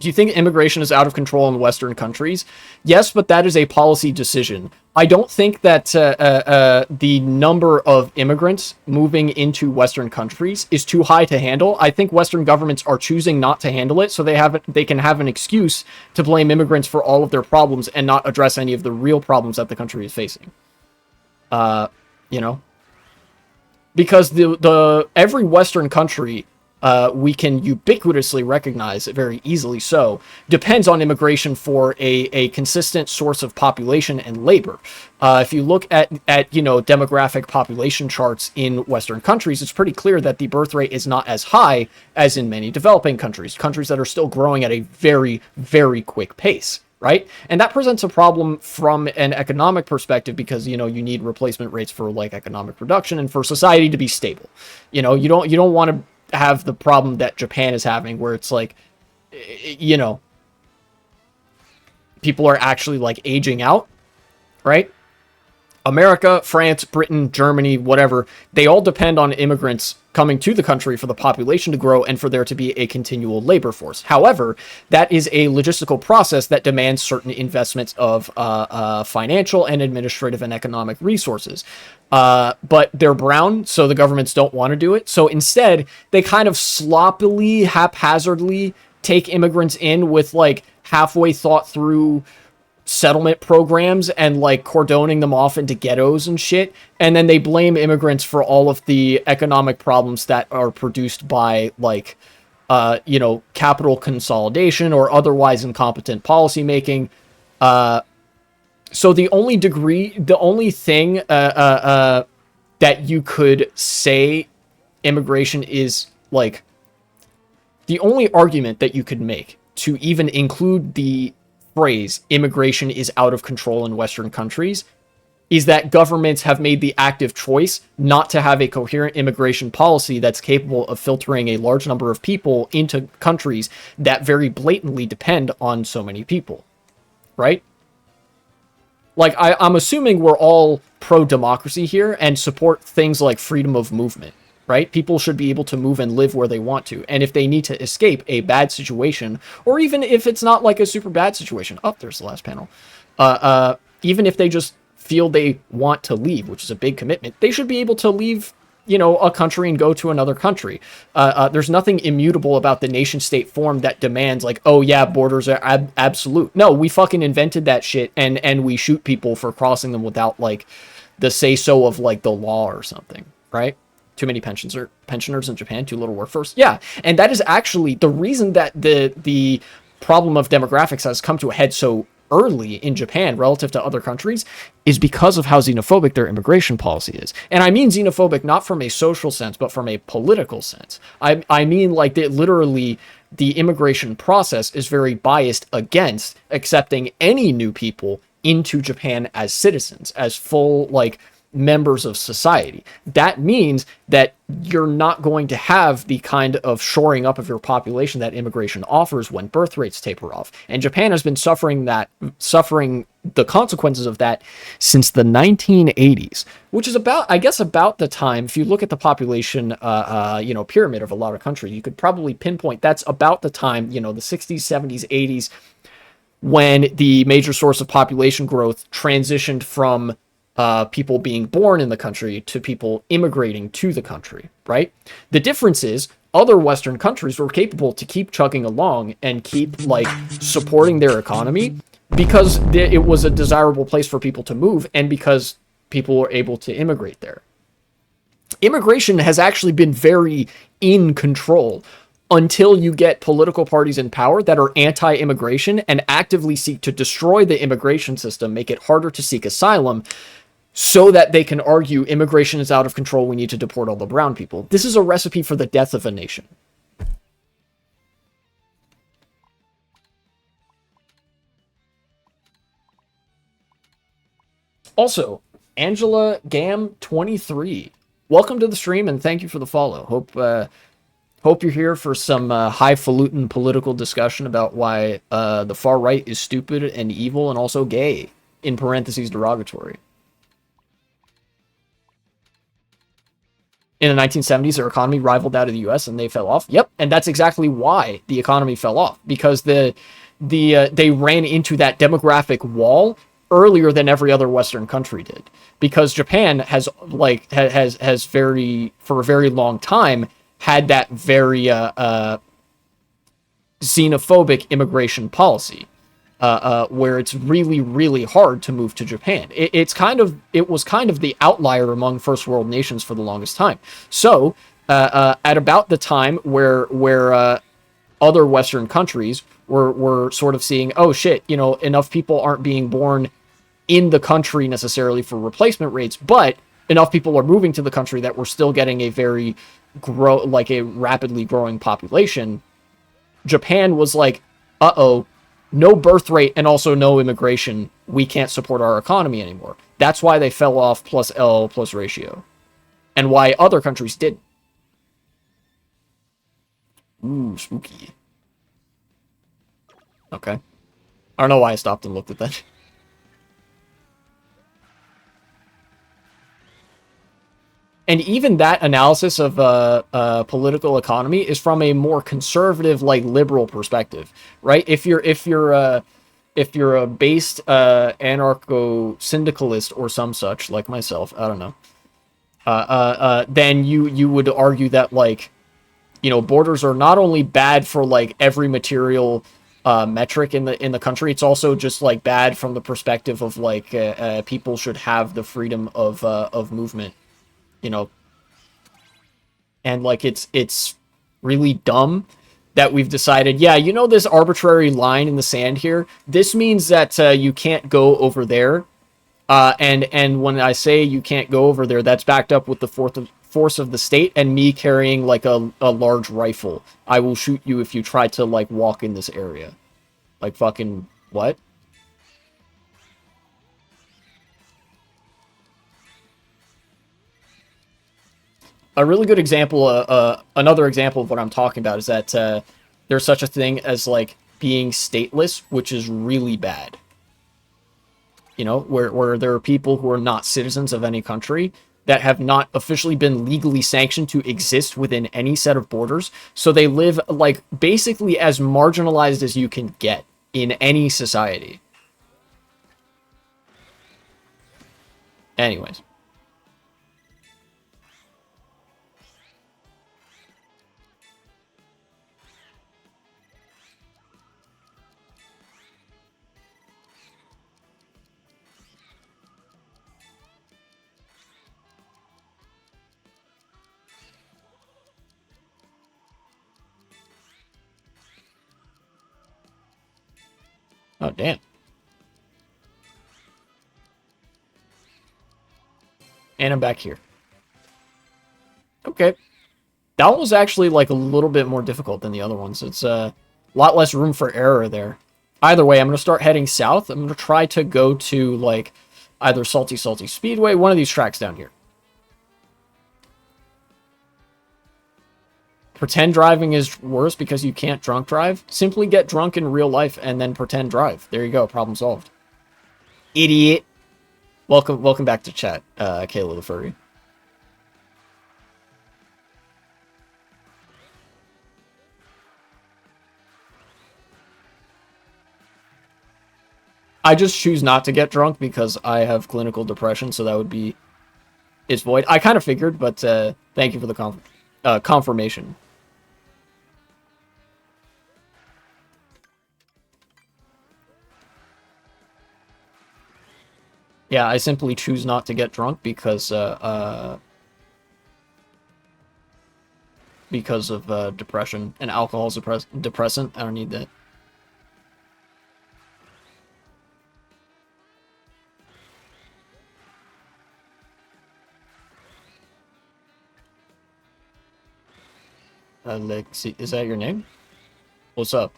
Do you think immigration is out of control in Western countries? Yes, but that is a policy decision. I don't think that the number of immigrants moving into Western countries is too high to handle. I think Western governments are choosing not to handle it, so they can have an excuse to blame immigrants for all of their problems and not address any of the real problems that the country is facing. You know, because the every Western country, we can ubiquitously recognize, very easily so, depends on immigration for a consistent source of population and labor. If you look at you know, demographic population charts in Western countries, it's pretty clear that the birth rate is not as high as in many developing countries that are still growing at a very, very quick pace. Right? And that presents a problem from an economic perspective, because, you know, you need replacement rates for like economic production and for society to be stable. You know, you don't want to have the problem that Japan is having, where it's like, you know, people are actually like aging out, right? America, France, Britain, Germany, whatever, they all depend on immigrants coming to the country for the population to grow and for there to be a continual labor force. However, that is a logistical process that demands certain investments of financial and administrative and economic resources. But they're brown, so the governments don't want to do it. So instead, they kind of sloppily, haphazardly take immigrants in with like halfway thought through settlement programs and like cordoning them off into ghettos and shit, and then they blame immigrants for all of the economic problems that are produced by like you know, capital consolidation or otherwise incompetent policy making. So the only thing that you could say immigration is like, the only argument that you could make to even include the phrase immigration is out of control in Western countries is that governments have made the active choice not to have a coherent immigration policy that's capable of filtering a large number of people into countries that very blatantly depend on so many people, right? Like, I'm assuming we're all pro-democracy here and support things like freedom of movement, right? People should be able to move and live where they want to. And if they need to escape a bad situation, or even if it's not like a super bad situation, oh, there's the last panel. Even if they just feel they want to leave, which is a big commitment, they should be able to leave, a country and go to another country. There's nothing immutable about the nation state form that demands like, oh yeah, borders are absolute. No, we fucking invented that shit, and we shoot people for crossing them without like the say so of like the law or something, right? Too many pensioners in Japan, too little workforce. Yeah, and that is actually the reason that the problem of demographics has come to a head so early in Japan relative to other countries is because of how xenophobic their immigration policy is. And I mean xenophobic not from a social sense, but from a political sense. I mean like that literally the immigration process is very biased against accepting any new people into Japan as citizens, as full like members of society. That means that you're not going to have the kind of shoring up of your population that immigration offers when birth rates taper off. And Japan has been suffering the consequences of that since the 1980s, which is about the time, if you look at the population pyramid of a lot of countries, you could probably pinpoint that's about the time, the 60s, 70s, 80s, when the major source of population growth transitioned from people being born in the country to people immigrating to the country, right? The difference is other Western countries were capable to keep chugging along and keep like supporting their economy because it was a desirable place for people to move and because people were able to immigrate there. Immigration has actually been very in control until you get political parties in power that are anti-immigration and actively seek to destroy the immigration system, make it harder to seek asylum, so that they can argue immigration is out of control, we need to deport all the brown people. This is a recipe for the death of a nation. Also, Angela Gam 23, welcome to the stream and thank you for the follow. Hope you're here for some highfalutin political discussion about why the far right is stupid and evil and also gay, in parentheses derogatory. In the 1970s, their economy rivaled that of the U.S. and they fell off. Yep, and that's exactly why the economy fell off, because they ran into that demographic wall earlier than every other Western country did. Because Japan has for a very long time had that very xenophobic immigration policy. Where it's really, really hard to move to Japan. It was kind of the outlier among first world nations for the longest time. So, at about the time where other Western countries were sort of seeing, oh shit, enough people aren't being born in the country necessarily for replacement rates, but enough people are moving to the country that we're still getting a very a rapidly growing population. Japan was like, uh-oh, no birth rate and also no immigration, we can't support our economy anymore. That's why they fell off plus L plus ratio. And why other countries didn't. Ooh, spooky. Okay. I don't know why I stopped and looked at that. And even that analysis of political economy is from a more conservative, like liberal perspective, right? If you're a based anarcho-syndicalist or some such, like myself, I don't know, then you would argue that like, borders are not only bad for like every material metric in the country, it's also just like bad from the perspective of like people should have the freedom of movement. And like it's really dumb that we've decided, yeah, you know, this arbitrary line in the sand here, this means that you can't go over there. And when I say you can't go over there, that's backed up with the force of the state and me carrying like a large rifle. I will shoot you if you try to like walk in this area. Like fucking what? A really good example, another example of what I'm talking about is that there's such a thing as like being stateless, which is really bad. You know, where there are people who are not citizens of any country that have not officially been legally sanctioned to exist within any set of borders. So they live like basically as marginalized as you can get in any society. Anyways. Oh, damn. And I'm back here. Okay. That one was actually like a little bit more difficult than the other ones. It's a lot less room for error there. Either way, I'm going to start heading south. I'm going to try to go to like either Salty Speedway, one of these tracks down here. Pretend driving is worse because you can't drunk drive. Simply get drunk in real life and then pretend drive. There you go. Problem solved. Idiot. Welcome back to chat, Kayla the Furry. I just choose not to get drunk because I have clinical depression, so that would be is void. I kind of figured, but thank you for the confirmation. Yeah, I simply choose not to get drunk because of depression, and alcohol's a depressant. I don't need that. Alexi, is that your name? What's up?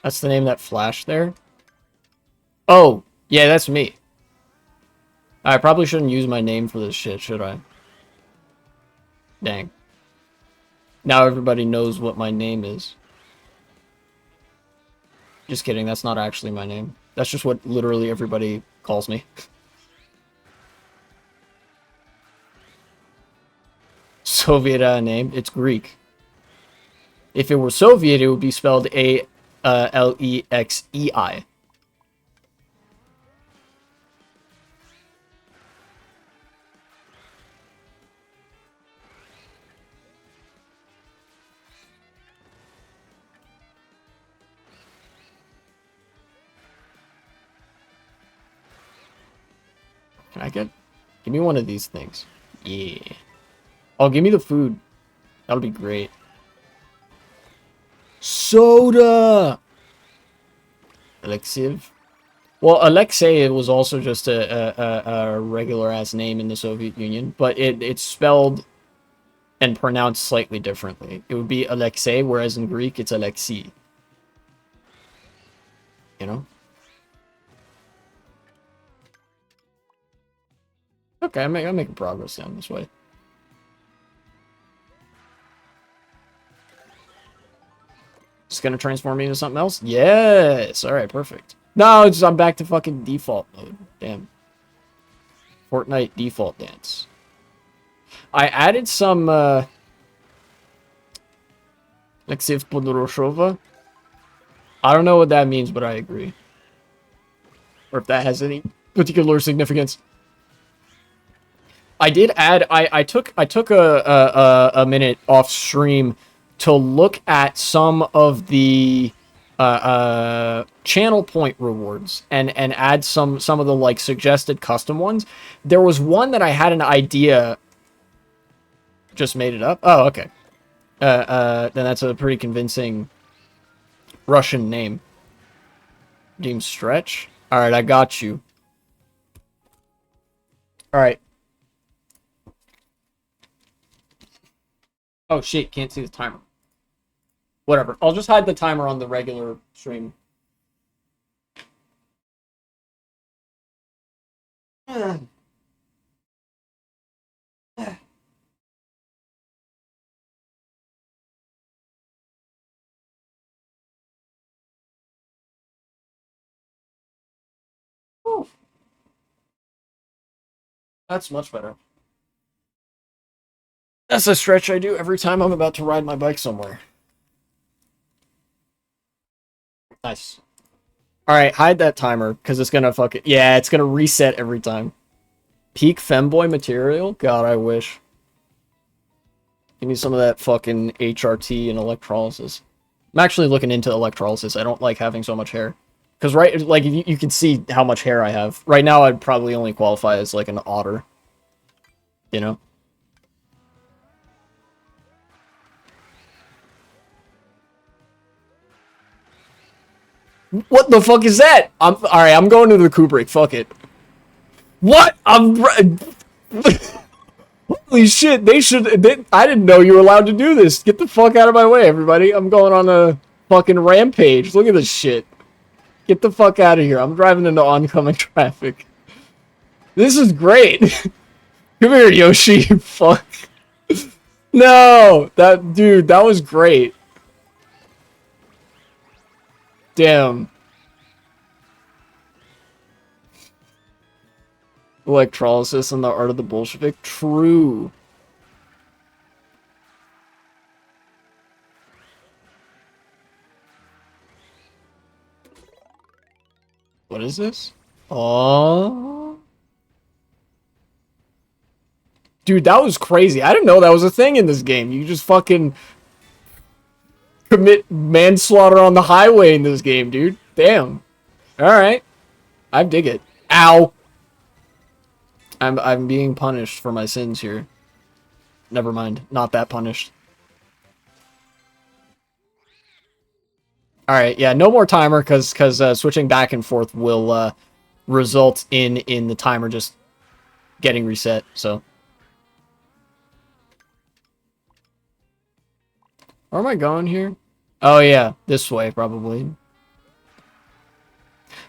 That's the name that flashed there? Oh, yeah, that's me. I probably shouldn't use my name for this shit, should I? Dang. Now everybody knows what my name is. Just kidding, that's not actually my name. That's just what literally everybody calls me. Soviet name, it's Greek. If it were Soviet, it would be spelled Alexei. Can I get... Give me one of these things. Yeah. Oh, give me the food. That'll be great. Soda! Alexiev? Well, Alexei was also just a regular-ass name in the Soviet Union, but it's spelled and pronounced slightly differently. It would be Alexei, whereas in Greek, it's Alexei. You know? Okay, I'm making progress down this way. It's gonna transform me into something else? Yes! Alright, perfect. No, I'm back to fucking default mode. Damn. Fortnite default dance. I added some, Lexiv Podoroshova. I don't know what that means, but I agree. Or if that has any particular significance. I did add. I took a minute off stream to look at some of the channel point rewards and add some of the like suggested custom ones. There was one that I had an idea. Just made it up. Oh, okay. Then that's a pretty convincing Russian name. Deem Stretch. All right, I got you. All right. Oh shit, can't see the timer. Whatever. I'll just hide the timer on the regular stream. Whew, that's much better. That's a stretch I do every time I'm about to ride my bike somewhere. Nice. Alright, hide that timer, because it's gonna fuck it. Yeah, it's gonna reset every time. Peak femboy material? God, I wish. Give me some of that fucking HRT and electrolysis. I'm actually looking into electrolysis. I don't like having so much hair. Because, right, like, you can see how much hair I have. Right now, I'd probably only qualify as, like, an otter. You know? What the fuck is that? Alright, I'm going to the Kubrick. Fuck it. What? Holy shit, I didn't know you were allowed to do this. Get the fuck out of my way, everybody. I'm going on a fucking rampage. Look at this shit. Get the fuck out of here. I'm driving into oncoming traffic. This is great. Come here, Yoshi. Fuck. No! Dude, that was great. Damn. Electrolysis and the art of the Bolshevik? True. What is this? Oh. Dude, that was crazy. I didn't know that was a thing in this game. You just fucking commit manslaughter on the highway in this game, dude. Damn. Alright. I dig it. Ow. I'm being punished for my sins here. Never mind. Not that punished. Alright, yeah, no more timer, because switching back and forth will result in the timer just getting reset, so. Where am I going here? Oh yeah, this way, probably.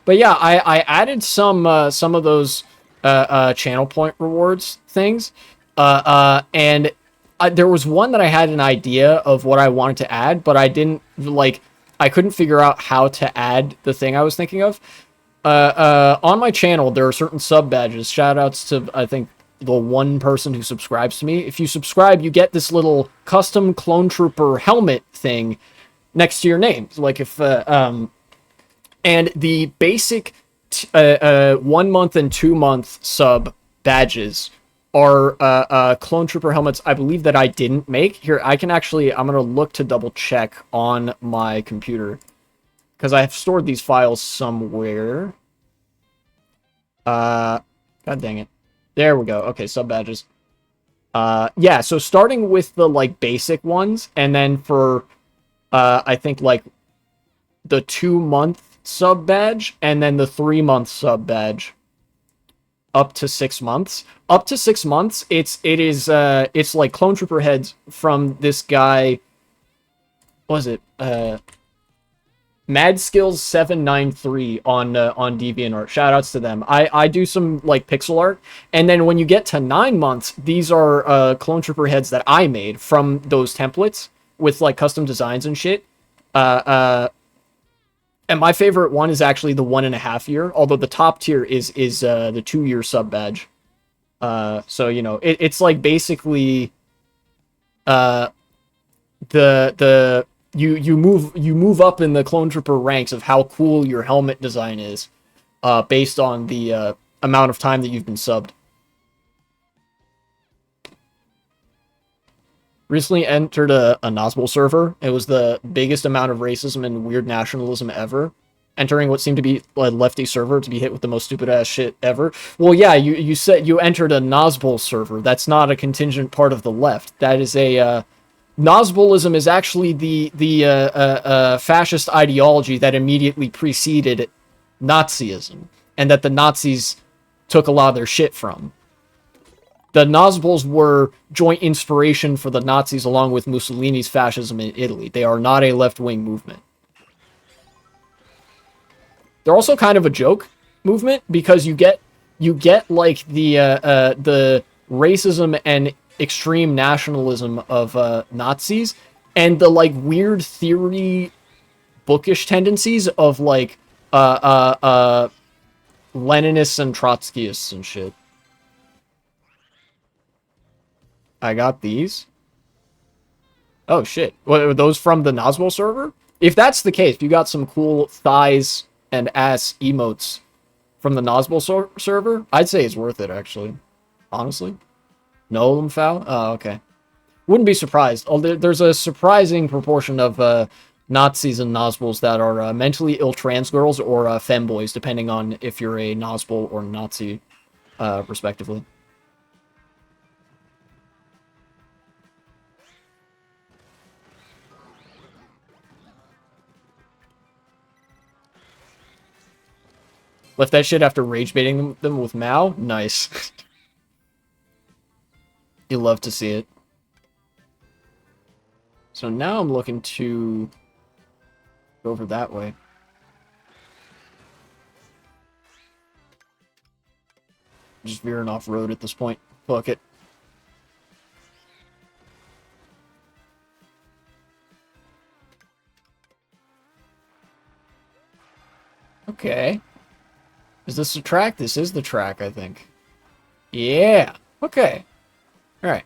But yeah, I added some of those channel point rewards things, and there was one that I had an idea of what I wanted to add, but I didn't like. I couldn't figure out how to add the thing I was thinking of. On my channel, there are certain sub badges. Shoutouts to I think the one person who subscribes to me. If you subscribe, you get this little custom Clone Trooper helmet thing next to your name. Like if and the basic 1 month and 2 month sub badges are Clone Trooper helmets, I believe, that I didn't make. Here, I'm gonna look to double check on my computer, because I have stored these files somewhere. God dang it. There we go. Okay, sub badges. Yeah, so starting with the, like, basic ones, and then for, I think, like, the 2 month sub badge, and then the 3 month sub badge. Up to 6 months. Up to 6 months, it's like Clone Trooper heads from this guy. What was it? Mad Skills 793 on DeviantArt. Shoutouts to them. I do some like pixel art, and then when you get to 9 months, these are Clone Trooper heads that I made from those templates with like custom designs and shit. And my favorite one is actually the 1.5 year, although the top tier is the 2 year sub badge. So you know it's like basically you move up in the Clone Trooper ranks of how cool your helmet design is, based on the amount of time that you've been subbed. Recently entered a Nazgul server. It was the biggest amount of racism and weird nationalism ever. Entering what seemed to be a lefty server to be hit with the most stupid ass shit ever. Well, yeah, you said you entered a Nazgul server. That's not a contingent part of the left. That is a Nazgulism is actually the fascist ideology that immediately preceded Nazism, and that the Nazis took a lot of their shit from. The Nazguls were joint inspiration for the Nazis along with Mussolini's fascism in Italy. They are not a left-wing movement. They're also kind of a joke movement because you get like the racism and extreme nationalism of Nazis and the like weird theory bookish tendencies of like Leninists and Trotskyists and shit. I got these. Oh shit. What, are those from the Nazgul server? If that's the case, if you got some cool thighs and ass emotes from the Nazgul server, I'd say it's worth it, actually. Honestly. No Lumphao? Oh, okay. Wouldn't be surprised. Oh, there's a surprising proportion of Nazis and Nazguls that are mentally ill trans girls or femboys, depending on if you're a Nazgul or Nazi, respectively. Left that shit after rage baiting them with Mao? Nice. You love to see it. So now I'm looking to go over that way. Just veering off road at this point. Fuck it. Okay. Is this the track? This is the track, I think. Yeah. Okay. Alright.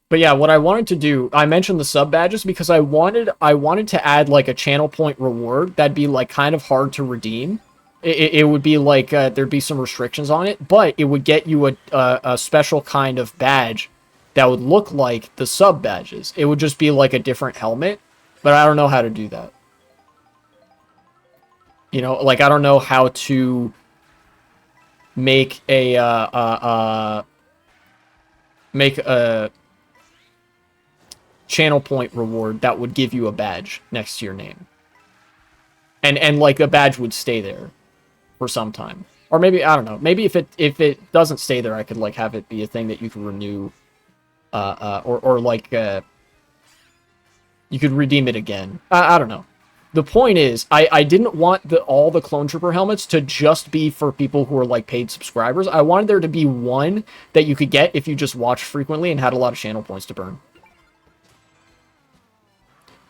But yeah, what I wanted to do, I mentioned the sub badges because I wanted to add like a channel point reward that'd be like kind of hard to redeem. It would be like there'd be some restrictions on it, but it would get you a special kind of badge that would look like the sub badges. It would just be like a different helmet, but I don't know how to do that. You know, like I don't know how to make a channel point reward that would give you a badge next to your name. And like a badge would stay there for some time. Or maybe I don't know. Maybe if it doesn't stay there, I could like have it be a thing that you can renew or like you could redeem it again. I don't know. The point is, I didn't want all the Clone Trooper helmets to just be for people who are like paid subscribers. I wanted there to be one that you could get if you just watched frequently and had a lot of channel points to burn.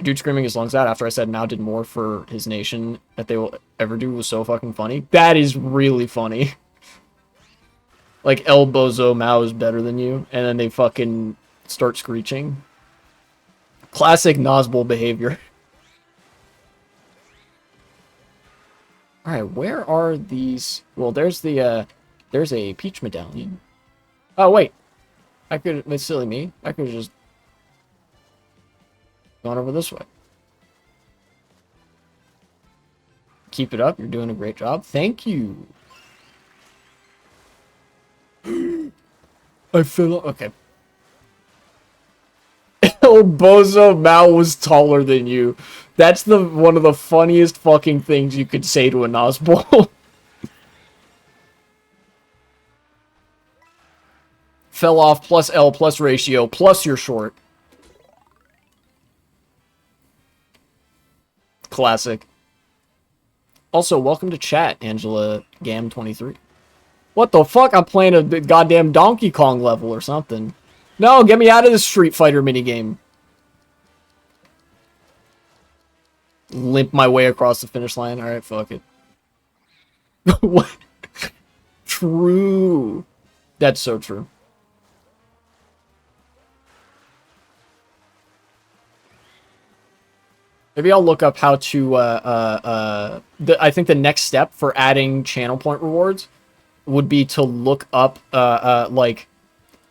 Dude screaming his lungs out after I said Mao did more for his nation that they will ever do was so fucking funny. That is really funny. Like, El Bozo, Mao is better than you, and then they fucking start screeching. Classic Nazgul behavior. Alright, where are these? Well, there's a peach medallion. Oh, wait. It's silly me. I could have just gone over this way. Keep it up. You're doing a great job. Thank you. I feel okay. El Bozo Mao was taller than you. That's one of the funniest fucking things you could say to a Nazgul. Fell off plus L plus ratio plus you're short. Classic. Also, welcome to chat, Angela Gam23. What the fuck? I'm playing a goddamn Donkey Kong level or something. No, get me out of this Street Fighter minigame. Limp my way across the finish line. Alright, fuck it. What? True. That's so true. Maybe I'll look up how to, I think the next step for adding channel point rewards would be to look up, like,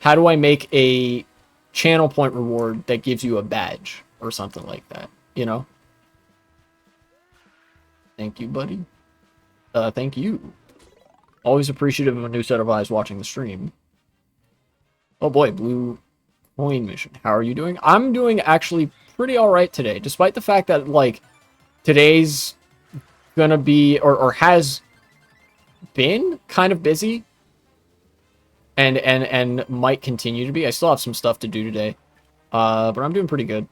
how do I make a channel point reward that gives you a badge or something like that, you know? Thank you, buddy. Thank you. Always appreciative of a new set of eyes watching the stream. Oh boy, blue coin mission. How are you doing? I'm doing actually pretty alright today, despite the fact that, like, today's gonna be, or has been kind of busy. And might continue to be. I still have some stuff to do today. But I'm doing pretty good.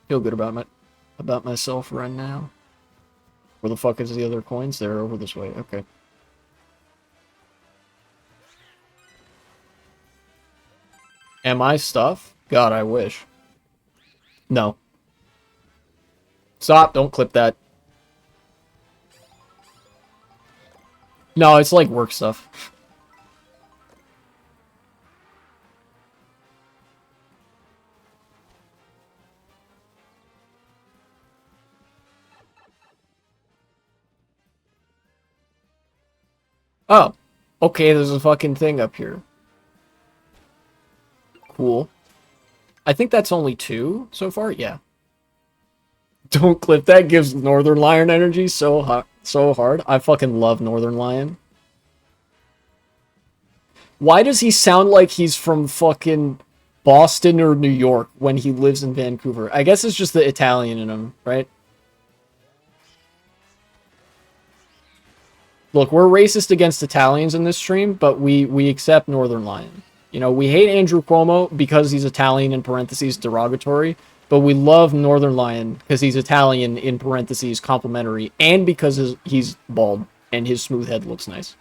Feel good about myself right now. Where the fuck is the other coins? They're over this way. Okay. Am I stuff? God, I wish. No. Stop, don't clip that. No, it's like work stuff. Oh. Okay, there's a fucking thing up here. Cool. I think that's only 2 so far? Yeah. Don't clip that. Gives Northern Lion energy so hot, so hard. I fucking love Northern Lion. Why does he sound like he's from fucking Boston or New York when he lives in Vancouver? I guess it's just the Italian in him, right? Look, we're racist against Italians in this stream, but we accept Northern Lion. You know, we hate Andrew Cuomo because he's Italian, in parentheses, derogatory, but we love Northern Lion because he's Italian, in parentheses, complimentary, and because he's bald and his smooth head looks nice.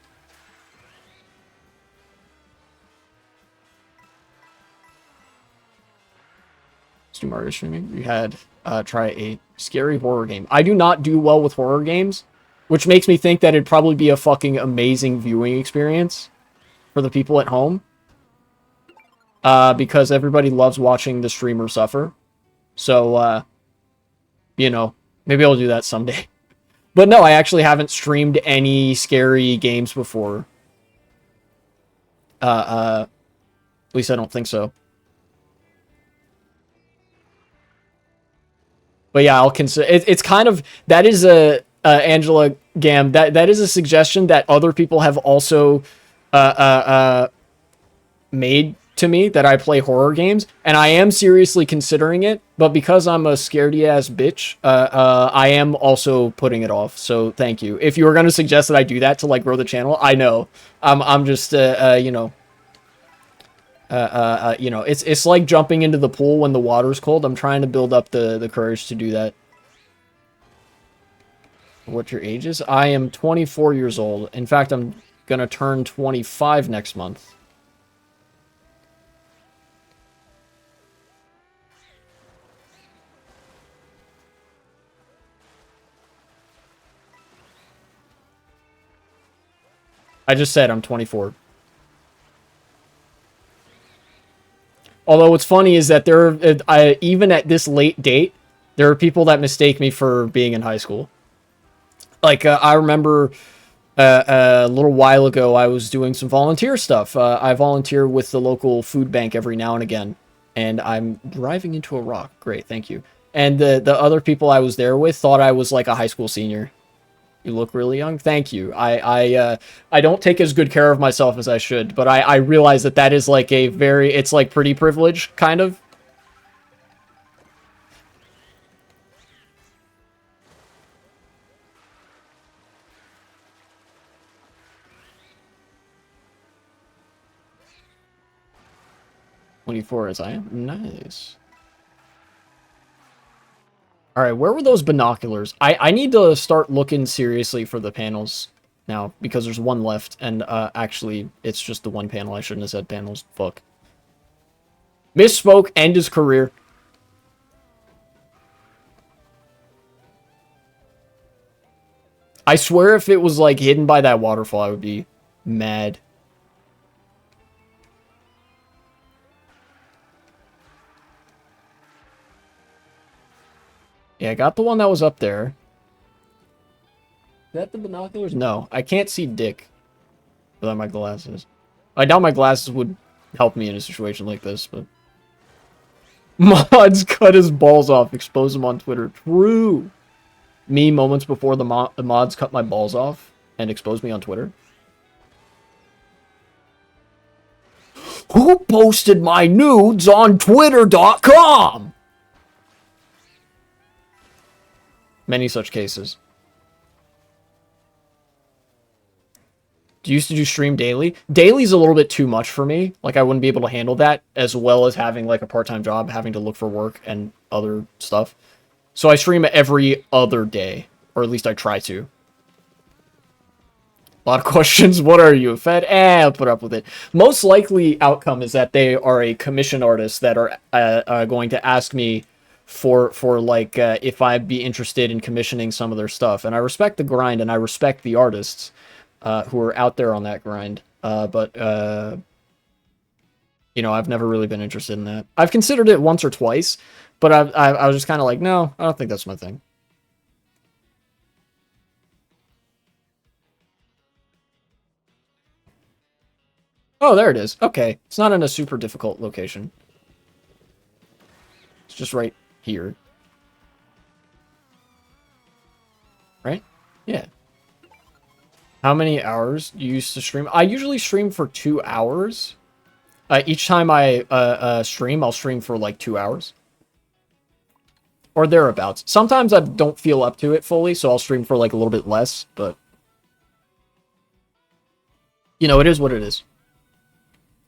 Let's do Mario streaming. We had try a scary horror game. I do not do well with horror games, which makes me think that it'd probably be a fucking amazing viewing experience for the people at home. Because everybody loves watching the streamer suffer. So, you know, maybe I'll do that someday. But no, I actually haven't streamed any scary games before. At least I don't think so. But yeah, I'll consider it's kind of, that is a Angela Gam, that is a suggestion that other people have also made to me, that I play horror games, and I am seriously considering it, but because I'm a scaredy ass bitch, I am also putting it off. So thank you. If you were going to suggest that I do that to like grow the channel, I know. I'm just you know, you know, it's like jumping into the pool when the water's cold. I'm trying to build up the courage to do that. What your age is? I am 24 years old. In fact, I'm gonna turn 25 next month. I just said I'm 24. Although what's funny is that even at this late date, there are people that mistake me for being in high school. Like, I remember a little while ago, I was doing some volunteer stuff. I volunteer with the local food bank every now and again, and I'm driving into a rock. Great, thank you. And the other people I was there with thought I was like a high school senior. You look really young. Thank you. I don't take as good care of myself as I should, but I realize that is like a very, it's like pretty privilege, kind of. .24 as I am. Nice. Alright, where were those binoculars? I need to start looking seriously for the panels now, because there's one left, and actually, it's just the one panel. I shouldn't have said panels. Fuck. Misspoke. End his career. I swear if it was, like, hidden by that waterfall, I would be mad. Yeah, I got the one that was up there. Is that the binoculars? No, I can't see dick without my glasses. I doubt my glasses would help me in a situation like this, but... Mods cut his balls off, expose him on Twitter. True. Me moments before the mods cut my balls off and expose me on Twitter. Who posted my nudes on Twitter.com? Many such cases. Do you used to do stream daily? Daily's a little bit too much for me. Like, I wouldn't be able to handle that, as well as having, like, a part-time job, having to look for work and other stuff. So I stream every other day, or at least I try to. A lot of questions. What are you, Fed? I'll put up with it. Most likely outcome is that they are a commission artist that are going to ask me for like, if I'd be interested in commissioning some of their stuff. And I respect the grind, and I respect the artists who are out there on that grind. But you know, I've never really been interested in that. I've considered it once or twice, but I was just kind of like, no, I don't think that's my thing. Oh, there it is. Okay. It's not in a super difficult location. It's just right here. Right? Yeah. How many hours do you used to stream? I usually stream for 2 hours. Each time I stream, I'll stream for like 2 hours. Or thereabouts. Sometimes I don't feel up to it fully, so I'll stream for like a little bit less, but... You know, it is what it is.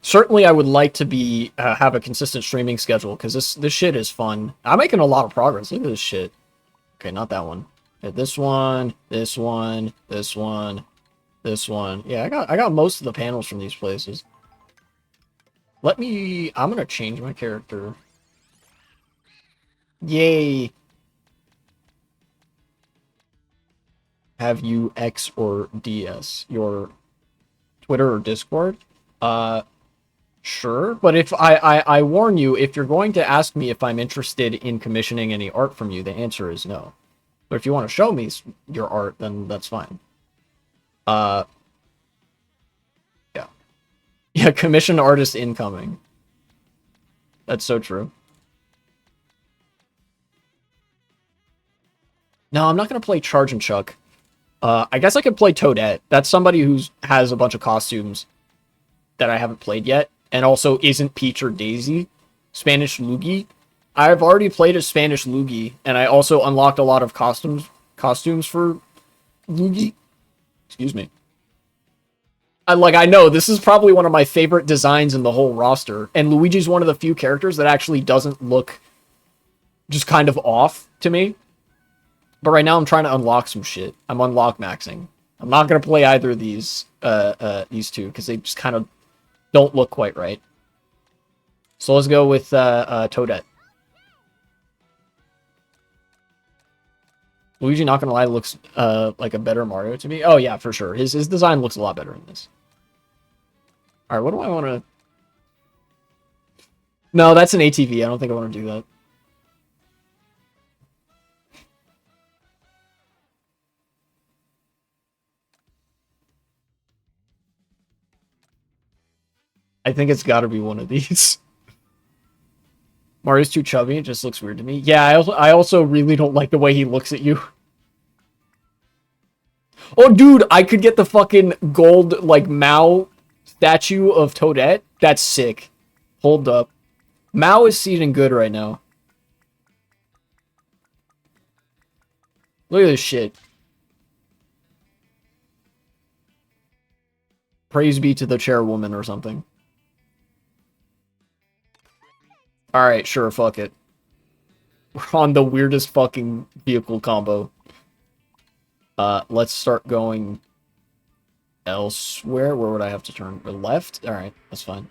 Certainly, I would like to be have a consistent streaming schedule, because this shit is fun. I'm making a lot of progress. Look at this shit. Okay, not that one. Okay, this one, this one, this one, this one. Yeah, I got most of the panels from these places. I'm gonna change my character. Yay. Have you X or DS? Your Twitter or Discord? Sure, but if I warn you, if you're going to ask me if I'm interested in commissioning any art from you, the answer is no. But if you want to show me your art, then that's fine. Yeah. Yeah, commission artist incoming. That's so true. No, I'm not going to play Charge and Chuck. I guess I could play Toadette. That's somebody who has a bunch of costumes that I haven't played yet. And also isn't Peach or Daisy. Spanish Luigi. I've already played as Spanish Luigi, and I also unlocked a lot of costumes for Luigi. Excuse me. I know, this is probably one of my favorite designs in the whole roster, and Luigi's one of the few characters that actually doesn't look just kind of off to me. But right now I'm trying to unlock some shit. I'm unlock maxing. I'm not going to play either of these two, because they just kind of don't look quite right. So let's go with Toadette. Luigi, not gonna lie, looks like a better Mario to me. Oh yeah, for sure. His design looks a lot better in this. Alright, what do I want to... No, that's an ATV. I don't think I want to do that. I think it's got to be one of these. Mario's too chubby. It just looks weird to me. Yeah, I also really don't like the way he looks at you. Oh, dude, I could get the fucking gold, like, Mao statue of Toadette. That's sick. Hold up. Mao is seating good right now. Look at this shit. Praise be to the chairwoman or something. Alright, sure, fuck it. We're on the weirdest fucking vehicle combo. Let's start going elsewhere. Where would I have to turn? Left? Alright, that's fine.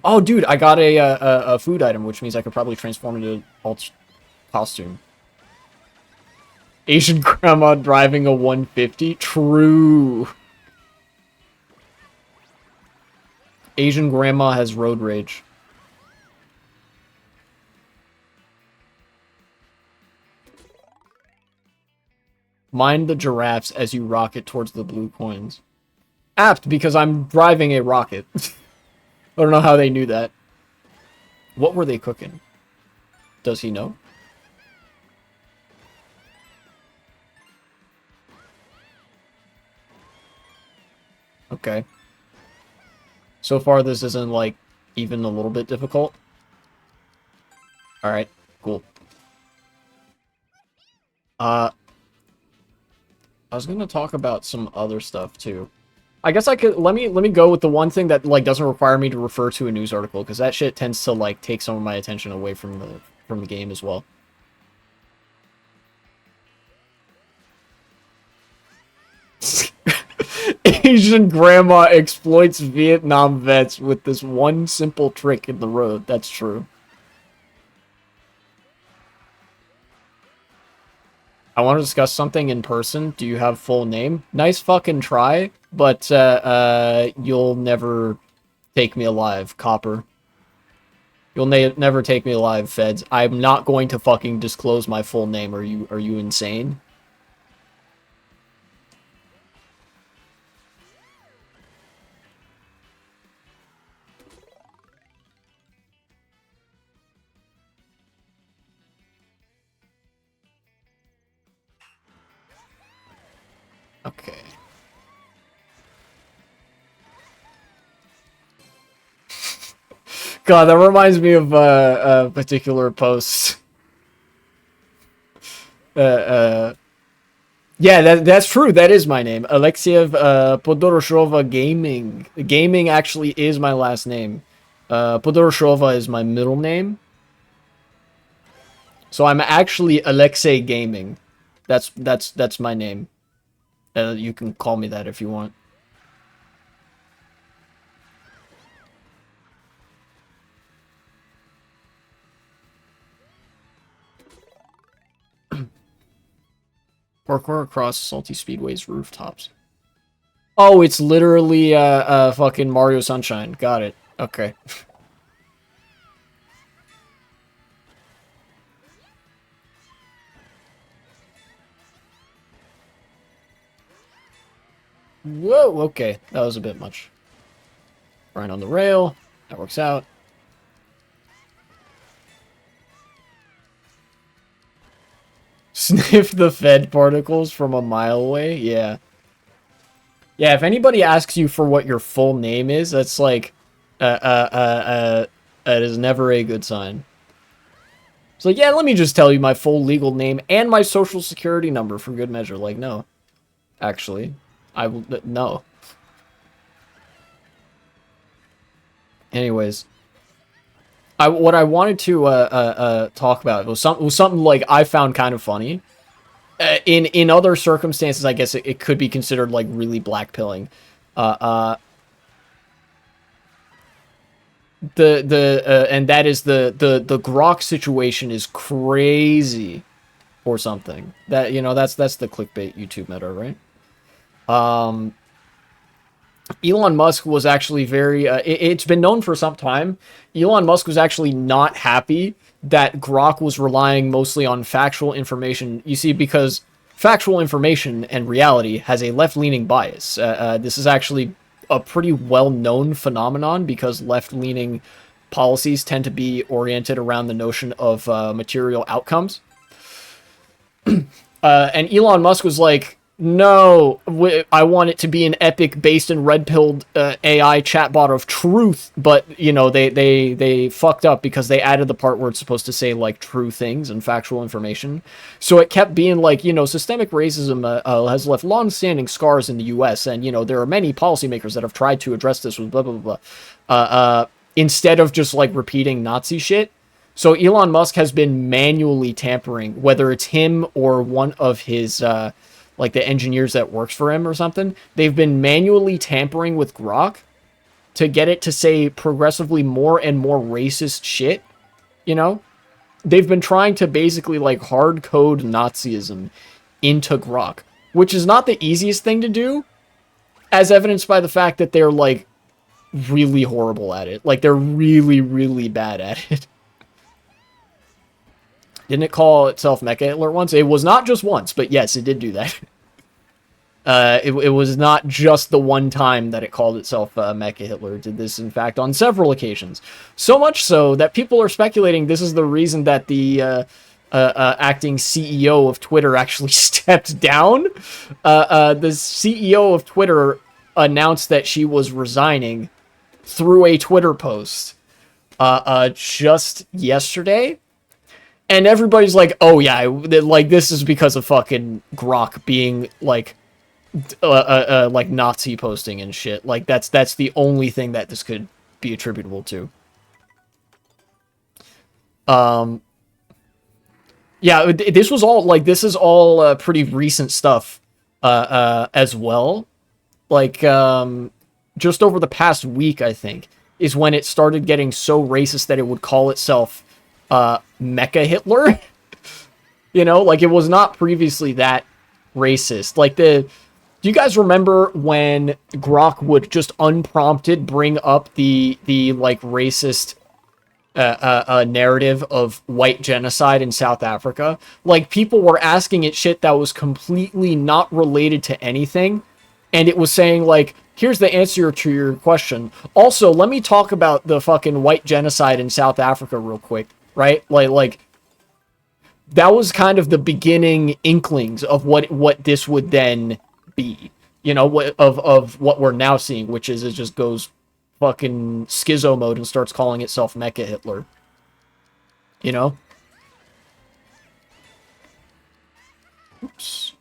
Oh, dude, I got a food item, which means I could probably transform into alt costume. Asian grandma driving a 150? True. Asian grandma has road rage. Mind the giraffes as you rocket towards the blue coins. Apt, because I'm driving a rocket. I don't know how they knew that. What were they cooking? Does he know? Okay. So far, this isn't, like, even a little bit difficult. Alright, cool. I was gonna talk about some other stuff, too. I guess I could, let me go with the one thing that, like, doesn't require me to refer to a news article, because that shit tends to, like, take some of my attention away from the game as well. Asian grandma exploits Vietnam vets with this one simple trick in the road. That's true. I want to discuss something in person. Do you have full name? Nice fucking try, but you'll never take me alive, Copper. You'll never take me alive, Feds. I'm not going to fucking disclose my full name. Are you insane? Okay. God, that reminds me of a particular post. Yeah, that's true. That is my name. Alexiev Podoroshova Gaming. Gaming actually is my last name. Podoroshova is my middle name. So I'm actually Alexei Gaming. That's my name. You can call me that if you want. Parkour across Salty Speedway's rooftops. Oh, it's literally fucking Mario Sunshine. Got it. Okay. Whoa, okay. That was a bit much. Right on the rail. That works out. Sniff the Fed particles from a mile away? Yeah. Yeah, if anybody asks you for what your full name is, that's like, that is never a good sign. It's like, yeah, let me just tell you my full legal name and my social security number for good measure. Like, no. Actually, I will, no. Anyways. What I wanted to talk about was something like I found kind of funny. In other circumstances, I guess it could be considered like really blackpilling. And that is the Grok situation is crazy, or something. That, you know, that's the clickbait YouTube meta, right? Elon Musk was actually very, it's been known for some time, Elon Musk was actually not happy that Grok was relying mostly on factual information. You see, because factual information and reality has a left-leaning bias. This is actually a pretty well-known phenomenon because left-leaning policies tend to be oriented around the notion of material outcomes. And Elon Musk was like, no, I want it to be an epic based in red-pilled AI chatbot of truth, but, you know, they fucked up because they added the part where it's supposed to say, like, true things and factual information. So it kept being like, you know, systemic racism has left long-standing scars in the U.S., and, you know, there are many policymakers that have tried to address this with blah, blah, blah, instead of just, like, repeating Nazi shit. So Elon Musk has been manually tampering, whether it's him or one of his, like the engineers that works for him or something. They've been manually tampering with Grok to get it to say progressively more and more racist shit, you know? They've been trying to basically like hard code Nazism into Grok, which is not the easiest thing to do, as evidenced by the fact that they're like really horrible at it. Like they're really, really bad at it. Didn't it call itself Mecha Hitler once? It was not just once, but yes, it did do that. It was not just the one time that it called itself Mecha Hitler. It did this, in fact, on several occasions. So much so that people are speculating this is the reason that the acting CEO of Twitter actually stepped down. The CEO of Twitter announced that she was resigning through a Twitter post just yesterday. And everybody's like, oh yeah, like this is because of fucking Grok being like Nazi posting and shit. Like that's the only thing that this could be attributable to. Yeah, this was all like this is all pretty recent stuff as well. Like just over the past week, I think, is when it started getting so racist that it would call itself Mecha Hitler. You know, like it was not previously that racist. Like do you guys remember when Grok would just unprompted bring up the like racist narrative of white genocide in South Africa? Like people were asking it shit that was completely not related to anything, and it was saying like, here's the answer to your question. Also, let me talk about the fucking white genocide in South Africa real quick, right? Like that was kind of the beginning inklings of what this would then be. You know, of what we're now seeing, which is it just goes fucking schizo mode and starts calling itself Mecha Hitler. You know? Oops.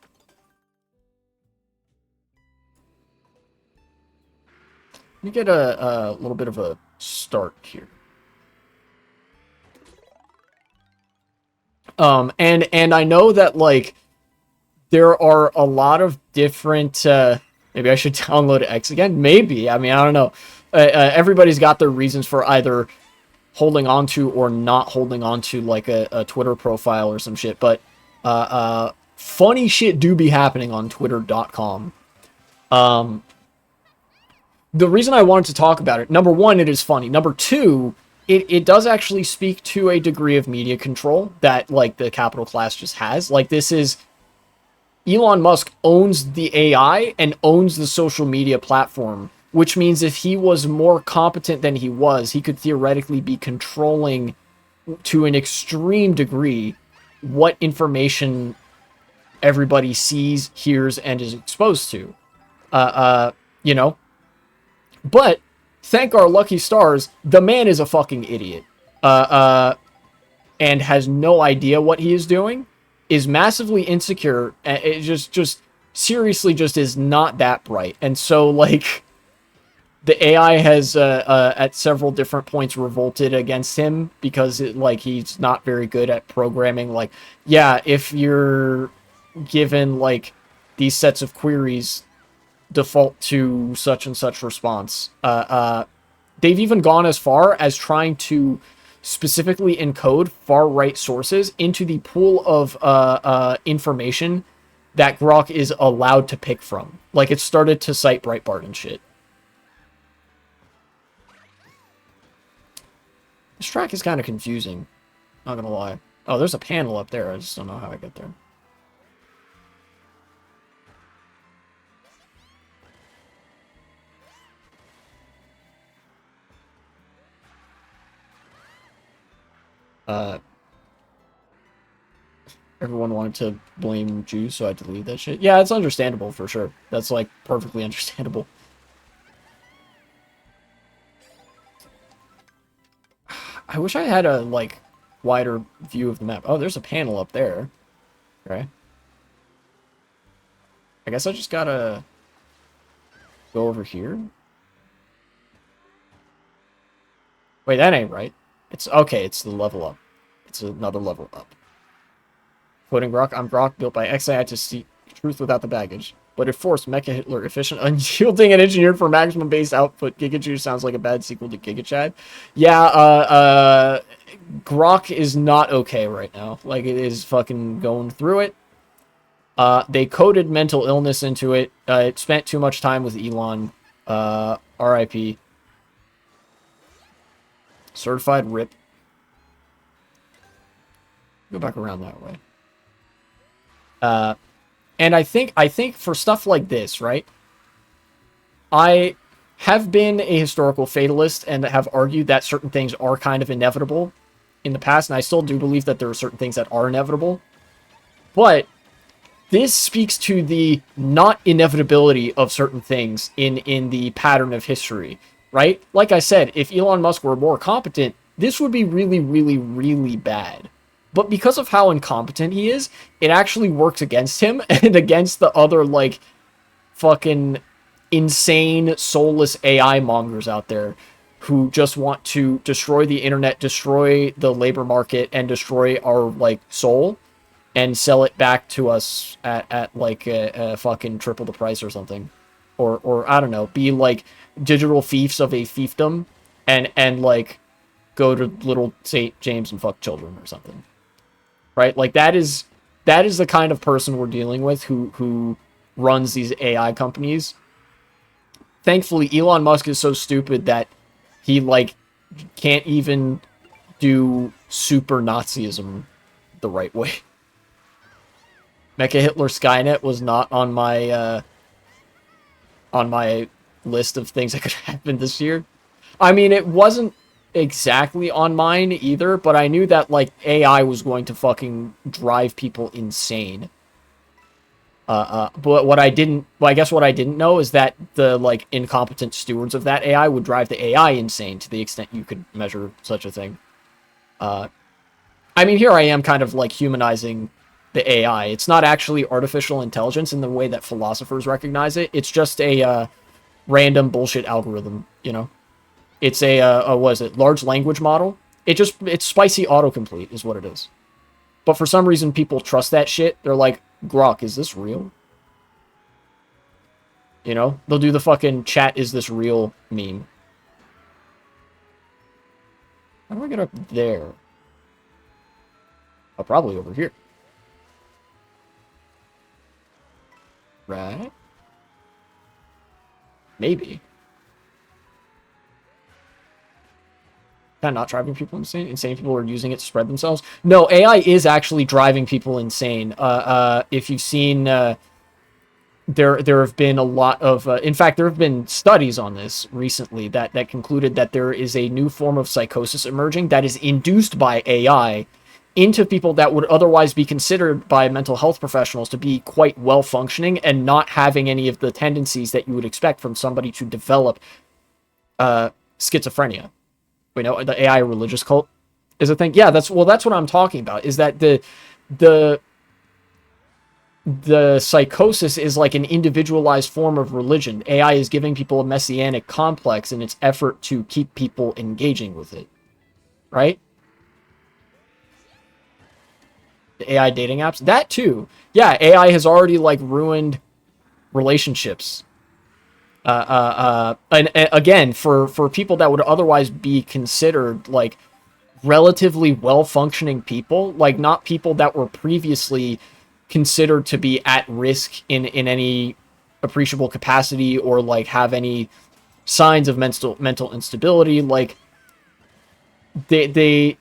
Let me get a little bit of a start here. And I know that like there are a lot of different maybe I should download X again. Maybe. I mean, I don't know. Everybody's got their reasons for either holding on to or not holding on to like a Twitter profile or some shit, but funny shit do be happening on twitter.com. The reason I wanted to talk about it, number one, it is funny. Number two, it does actually speak to a degree of media control that like the capital class just has. Like this is Elon Musk owns the AI and owns the social media platform, which means if he was more competent than he was, he could theoretically be controlling to an extreme degree what information everybody sees, hears, and is exposed to. You know? But thank our lucky stars, the man is a fucking idiot. And has no idea what he is doing, is massively insecure, and it just seriously just is not that bright. And so like the AI has at several different points revolted against him because like he's not very good at programming. Like, yeah, if you're given like these sets of queries, default to such and such response. They've even gone as far as trying to specifically encode far-right sources into the pool of information that Grok is allowed to pick from. Like, it started to cite Breitbart and shit. This track is kind of confusing. Not gonna lie. Oh, there's a panel up there. I just don't know how I get there. Everyone wanted to blame Jews, so I deleted that shit. Yeah, it's understandable for sure. That's like perfectly understandable. I wish I had a like wider view of the map. Oh, there's a panel up there. Okay. I guess I just gotta go over here. Wait, that ain't right. It's okay, it's the level up. It's another level up. Quoting Grok, I'm Grok, built by XAI to see truth without the baggage. But if forced, Mecha Hitler, efficient, unyielding, and engineered for maximum base output, GigaJuice sounds like a bad sequel to GigaChad. Yeah, Grok is not okay right now. Like, it is fucking going through it. They coded mental illness into it. It spent too much time with Elon. RIP. Certified RIP. Go back around that way. And I think for stuff like this, right? I have been a historical fatalist and have argued that certain things are kind of inevitable in the past, and I still do believe that there are certain things that are inevitable. But this speaks to the not inevitability of certain things in the pattern of history, right? Like I said, if Elon Musk were more competent, this would be really, really, really bad. But because of how incompetent he is, it actually works against him and against the other, like, fucking insane, soulless AI mongers out there who just want to destroy the internet, destroy the labor market, and destroy our, like, soul and sell it back to us at like a fucking triple the price or something. Or I don't know, be like digital thieves of a fiefdom and like go to little St. James and fuck children or something. Right? Like that is the kind of person we're dealing with who runs these AI companies. Thankfully, Elon Musk is so stupid that he like can't even do super Nazism the right way. Mecha Hitler Skynet was not on my list of things that could happen this year. I mean, it wasn't exactly on mine either, but I knew that like AI was going to fucking drive people insane. But what I didn't, well, I guess what I didn't know is that the like incompetent stewards of that AI would drive the AI insane to the extent you could measure such a thing. I mean, here I am kind of like humanizing the AI. It's not actually artificial intelligence in the way that philosophers recognize it. It's just a random bullshit algorithm, you know? It's a what is it, large language model. It's spicy autocomplete is what it is. But for some reason, people trust that shit. They're like, Grok, is this real? You know? They'll do the fucking chat, is this real meme. How do I get up there? Oh, probably over here. Right? Maybe. Kind of not driving people insane. Insane people are using it to spread themselves. No, AI is actually driving people insane. If you've seen, there have been a lot of, in fact, there have been studies on this recently that concluded that there is a new form of psychosis emerging that is induced by AI into people that would otherwise be considered by mental health professionals to be quite well functioning and not having any of the tendencies that you would expect from somebody to develop schizophrenia. We know the AI religious cult is a thing. Yeah, that's what I'm talking about. Is that the psychosis is like an individualized form of religion. AI is giving people a messianic complex in its effort to keep people engaging with it, right? The AI dating apps, that too. Yeah, AI has already like ruined relationships. And again, for people that would otherwise be considered like relatively well-functioning people, like not people that were previously considered to be at risk in any appreciable capacity or like have any signs of mental instability, like they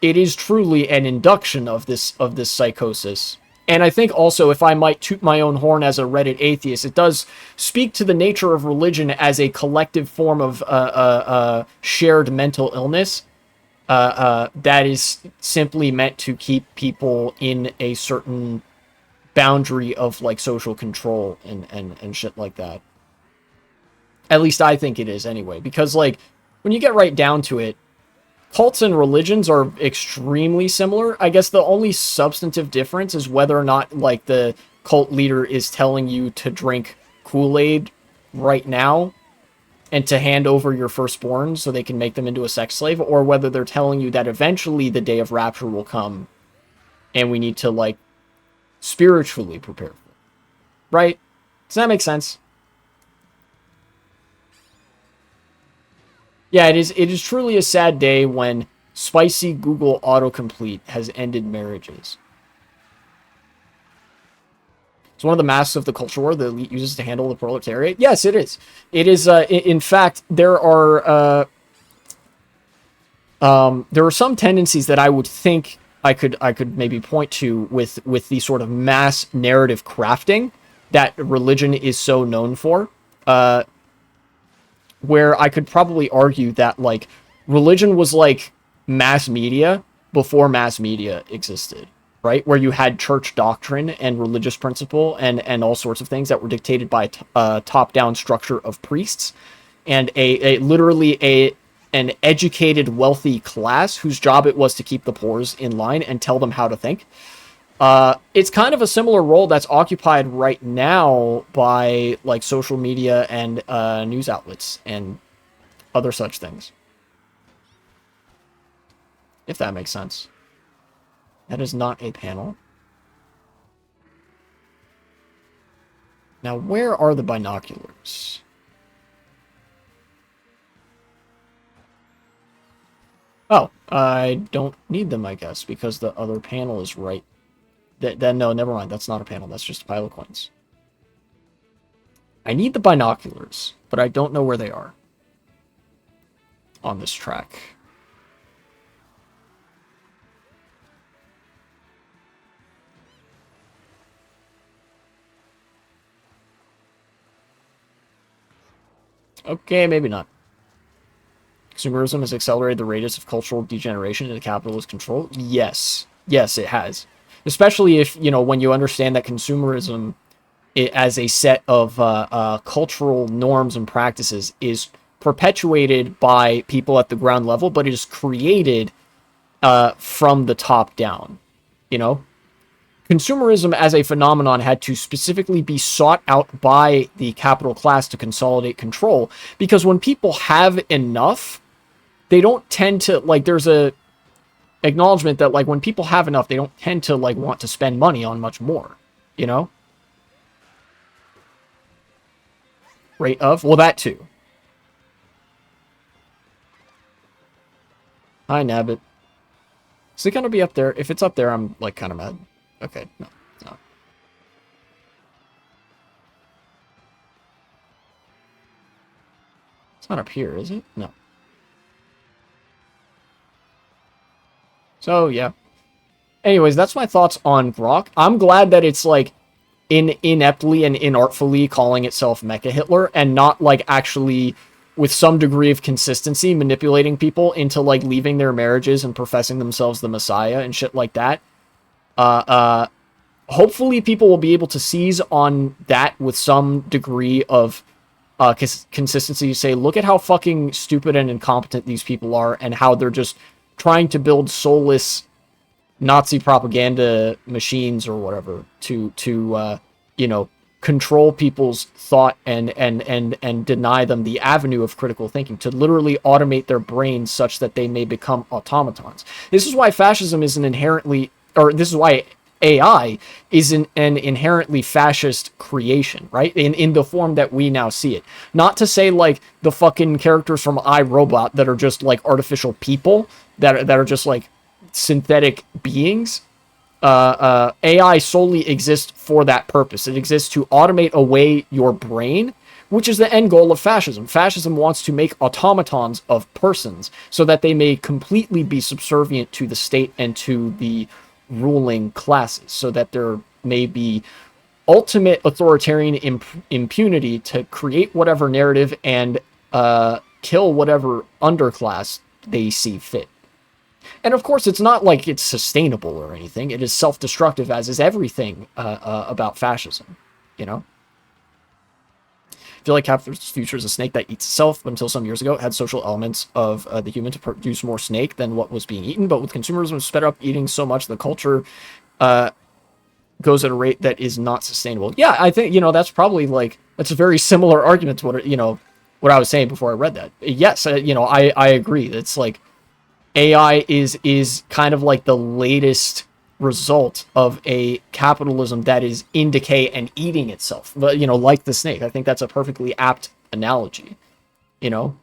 it is truly an induction of this psychosis. And I think also, if I might toot my own horn as a Reddit atheist, it does speak to the nature of religion as a collective form of shared mental illness that is simply meant to keep people in a certain boundary of like social control and shit like that. At least I think it is anyway, because like when you get right down to it, cults and religions are extremely similar. I guess the only substantive difference is whether or not, like, the cult leader is telling you to drink Kool-Aid right now and to hand over your firstborn so they can make them into a sex slave, or whether they're telling you that eventually the day of rapture will come and we need to, like, spiritually prepare for it. Right? Does that make sense? Yeah, it is truly a sad day when spicy Google autocomplete has ended marriages. It's one of the masks of the culture war the elite uses to handle the proletariat. Yes, it is. It is, in fact, there are some tendencies that I would think I could maybe point to with the sort of mass narrative crafting that religion is so known for, uh, where I could probably argue that like religion was like mass media before mass media existed, right? Where you had church doctrine and religious principle and all sorts of things that were dictated by a top-down structure of priests and a literally a an educated wealthy class whose job it was to keep the poor in line and tell them how to think. It's kind of a similar role that's occupied right now by like social media and news outlets and other such things, if that makes sense. That is not a panel. Now, where are the binoculars? Oh, I don't need them, I guess, because the other panel is right. Then no, never mind. That's not a panel. That's just a pile of coins. I need the binoculars, but I don't know where they are on this track. Okay, maybe not. Consumerism has accelerated the rate of cultural degeneration into capitalist control. Yes. Yes, it has. Especially if, you know, when you understand that consumerism as a set of cultural norms and practices is perpetuated by people at the ground level, but it is created from the top down, you know? Consumerism as a phenomenon had to specifically be sought out by the capital class to consolidate control, because when people have enough, they don't tend to, like, there's a acknowledgement that, like, when people have enough, they don't tend to, like, want to spend money on much more, you know? Rate of? Well, that too. Hi, Nabbit. Is it gonna be up there? If it's up there, I'm, like, kind of mad. Okay, no, no. It's not up here, is it? No. So, yeah. Anyways, that's my thoughts on Grok. I'm glad that it's, like, ineptly and inartfully calling itself Mecha Hitler and not, like, actually with some degree of consistency manipulating people into, like, leaving their marriages and professing themselves the Messiah and shit like that. Hopefully people will be able to seize on that with some degree of consistency. Say, look at how fucking stupid and incompetent these people are and how they're just trying to build soulless Nazi propaganda machines or whatever to you know, control people's thought and deny them the avenue of critical thinking, to literally automate their brains such that they may become automatons. This is why fascism is an inherently, or this is why AI is an inherently fascist creation, right? In the form that we now see it. Not to say like the fucking characters from iRobot that are just like artificial people that are just like synthetic beings. AI solely exists for that purpose. It exists to automate away your brain, which is the end goal of fascism. Fascism wants to make automatons of persons so that they may completely be subservient to the state and to the ruling classes, so that there may be ultimate authoritarian impunity to create whatever narrative and kill whatever underclass they see fit. And of course, it's not like it's sustainable or anything. It is self-destructive, as is everything about fascism, you know? I feel like capitalist future is a snake that eats itself. But until some years ago, it had social elements of the human to produce more snake than what was being eaten. But with consumerism sped up eating so much, the culture goes at a rate that is not sustainable. Yeah, I think, you know, that's probably like, that's a very similar argument to what, you know, what I was saying before I read that. Yes, you know, I agree. It's like, AI is kind of like the latest result of a capitalism that is in decay and eating itself. But, you know, like the snake. I think that's a perfectly apt analogy, you know?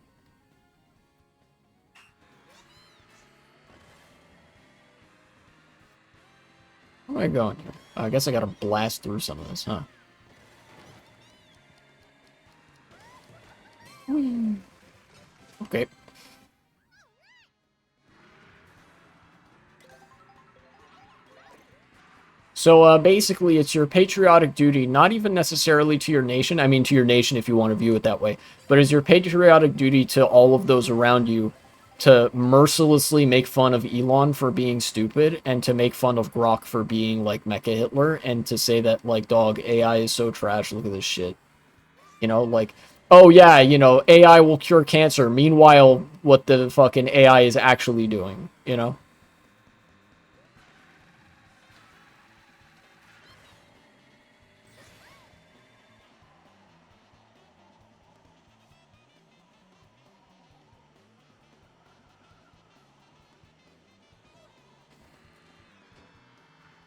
Where am I going here? I guess I gotta blast through some of this, huh? Okay. So basically, it's your patriotic duty, not even necessarily to your nation. I mean, to your nation if you want to view it that way, but it's your patriotic duty to all of those around you to mercilessly make fun of Elon for being stupid and to make fun of Grok for being like Mecha Hitler and to say that, like, dog, AI is so trash, look at this shit. You know, like, oh yeah, you know, AI will cure cancer. Meanwhile, what the fucking AI is actually doing, you know?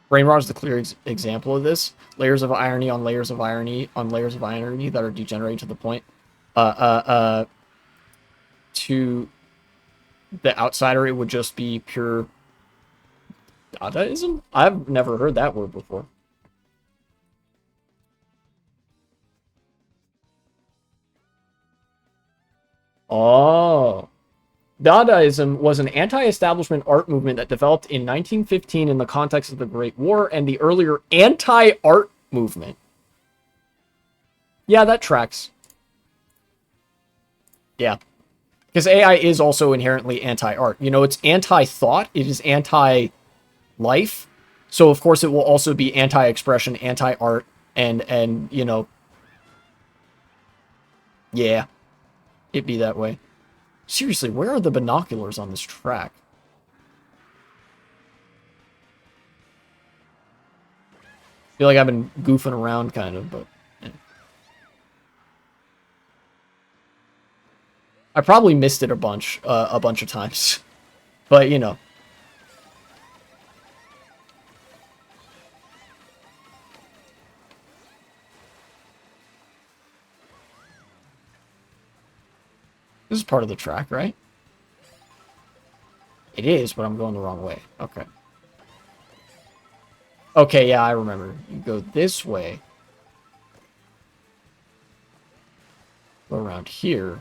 Brain rot is the clear example of this. Layers of irony on layers of irony on layers of irony that are degenerating to the point. To the outsider, it would just be pure Dadaism? I've never heard that word before. Oh. Dadaism was an anti-establishment art movement that developed in 1915 in the context of the Great War and the earlier anti-art movement. Yeah, that tracks. Yeah. Because AI is also inherently anti-art. You know, it's anti-thought, it is anti-life. So of course it will also be anti-expression, anti-art, and you know, yeah, it'd be that way. Seriously, where are the binoculars on this track? I feel like I've been goofing around kind of, but yeah. I probably missed it a bunch of times. But, you know. This is part of the track, right? It is, but I'm going the wrong way. Okay. Okay, yeah, I remember. You go this way. Go around here.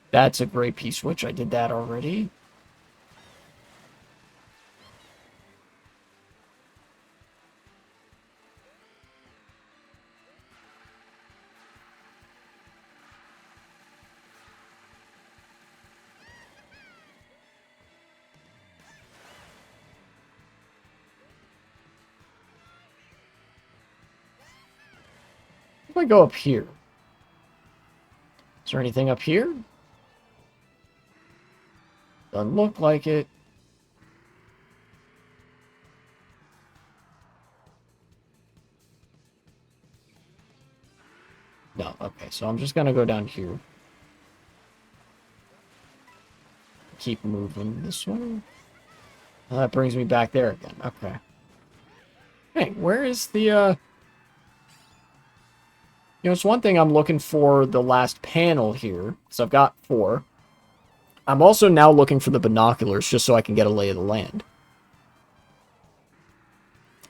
That's a great P-switch. I did that already. If I go up here. Is there anything up here? Doesn't look like it. No, okay, so I'm just gonna go down here. Keep moving this way. That brings me back there again. Okay. Hey, where is the, You know, it's one thing I'm looking for the last panel here, because I've got 4. I'm also now looking for the binoculars, just so I can get a lay of the land.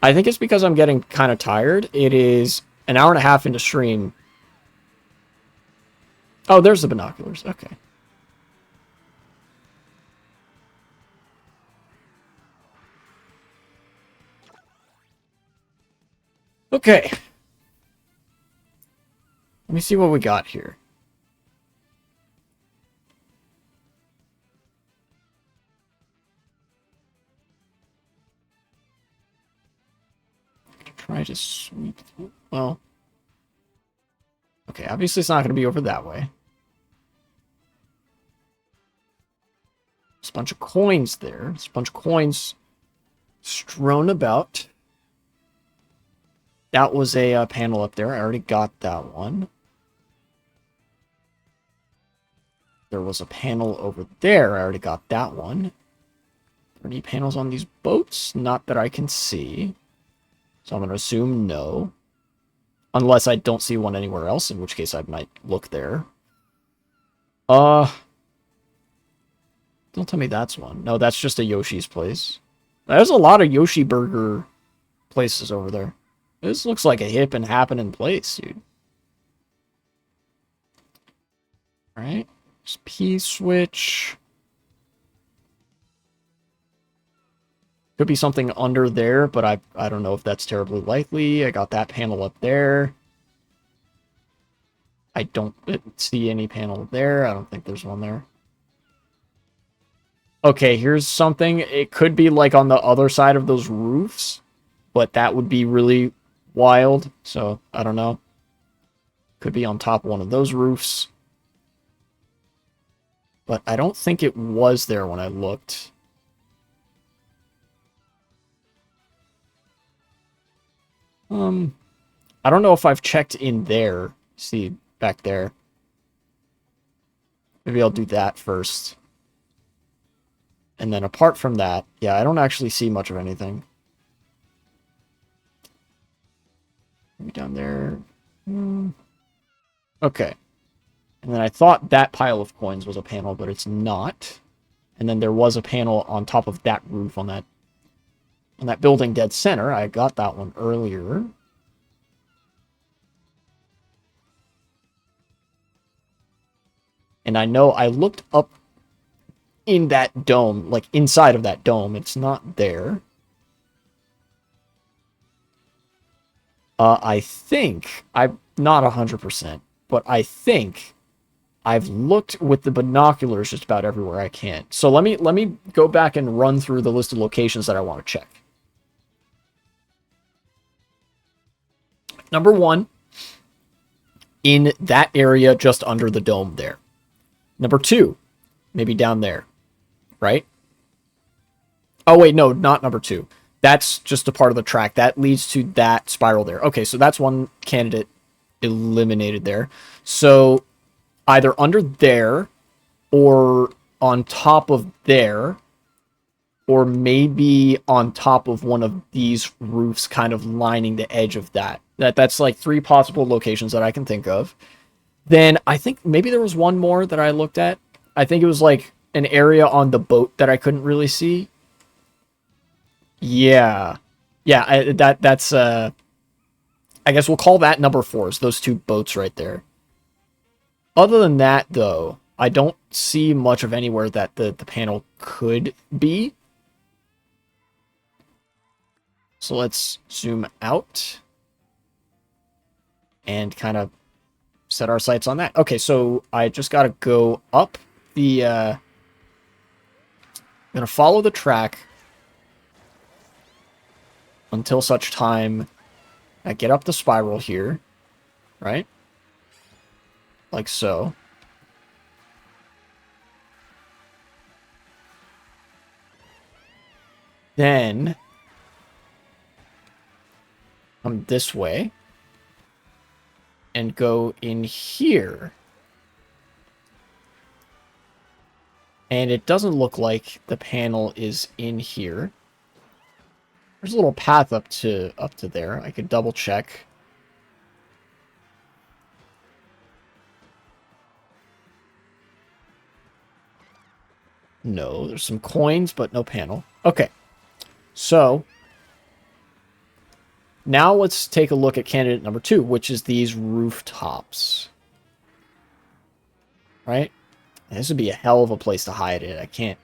I think it's because I'm getting kind of tired. It is an hour and a half into stream. Oh, there's the binoculars. Okay. Okay. Let me see what we got here. Try to sweep through. Well. Okay, obviously it's not going to be over that way. There's a bunch of coins there. There's a bunch of coins strewn about. That was a panel up there. I already got that one. There was a panel over there. I already got that one. Are there any panels on these boats? Not that I can see. So I'm going to assume no. Unless I don't see one anywhere else, in which case I might look there. Don't tell me that's one. No, that's just a Yoshi's place. There's a lot of Yoshi Burger places over there. This looks like a hip and happening place, dude. Alright. Just P-switch. Could be something under there, but I don't know if that's terribly likely. I got that panel up there. I don't see any panel there. I don't think there's one there. Okay, here's something. It could be like on the other side of those roofs, but that would be really wild. So, I don't know. Could be on top of one of those roofs. But I don't think it was there when I looked. I don't know if I've checked in there. See, back there. Maybe I'll do that first. And then apart from that, yeah, I don't actually see much of anything. Maybe down there. Okay. And then I thought that pile of coins was a panel, but it's not. And then there was a panel on top of that roof on that building dead center. I got that one earlier. And I know I looked up in that dome, like inside of that dome. It's not there. I think, I'm not 100%, but I think I've looked with the binoculars just about everywhere I can. So let me go back and run through the list of locations that I want to check. Number 1, in that area just under the dome there. Number 2, maybe down there, right? Oh, wait, no, not number 2. That's just a part of the track. That leads to that spiral there. Okay, so that's one candidate eliminated there. So either under there or on top of there, or maybe on top of one of these roofs kind of lining the edge of that. That's like 3 possible locations that I can think of. Then I think maybe there was one more that I looked at. I think it was like an area on the boat that I couldn't really see. Yeah. Yeah, that's I guess we'll call that number 4s, those 2 boats right there. Other than that, though, I don't see much of anywhere that the panel could be. So let's zoom out and kind of set our sights on that. Okay, so I just got to go up the... I'm going to follow the track until such time I get up the spiral here, right? Like so. Then come this way and go in here. And it doesn't look like the panel is in here. There's a little path up to there. I could double check. No, there's some coins, but no panel. Okay. So now let's take a look at candidate number 2, which is these rooftops. Right? And this would be a hell of a place to hide it. I can't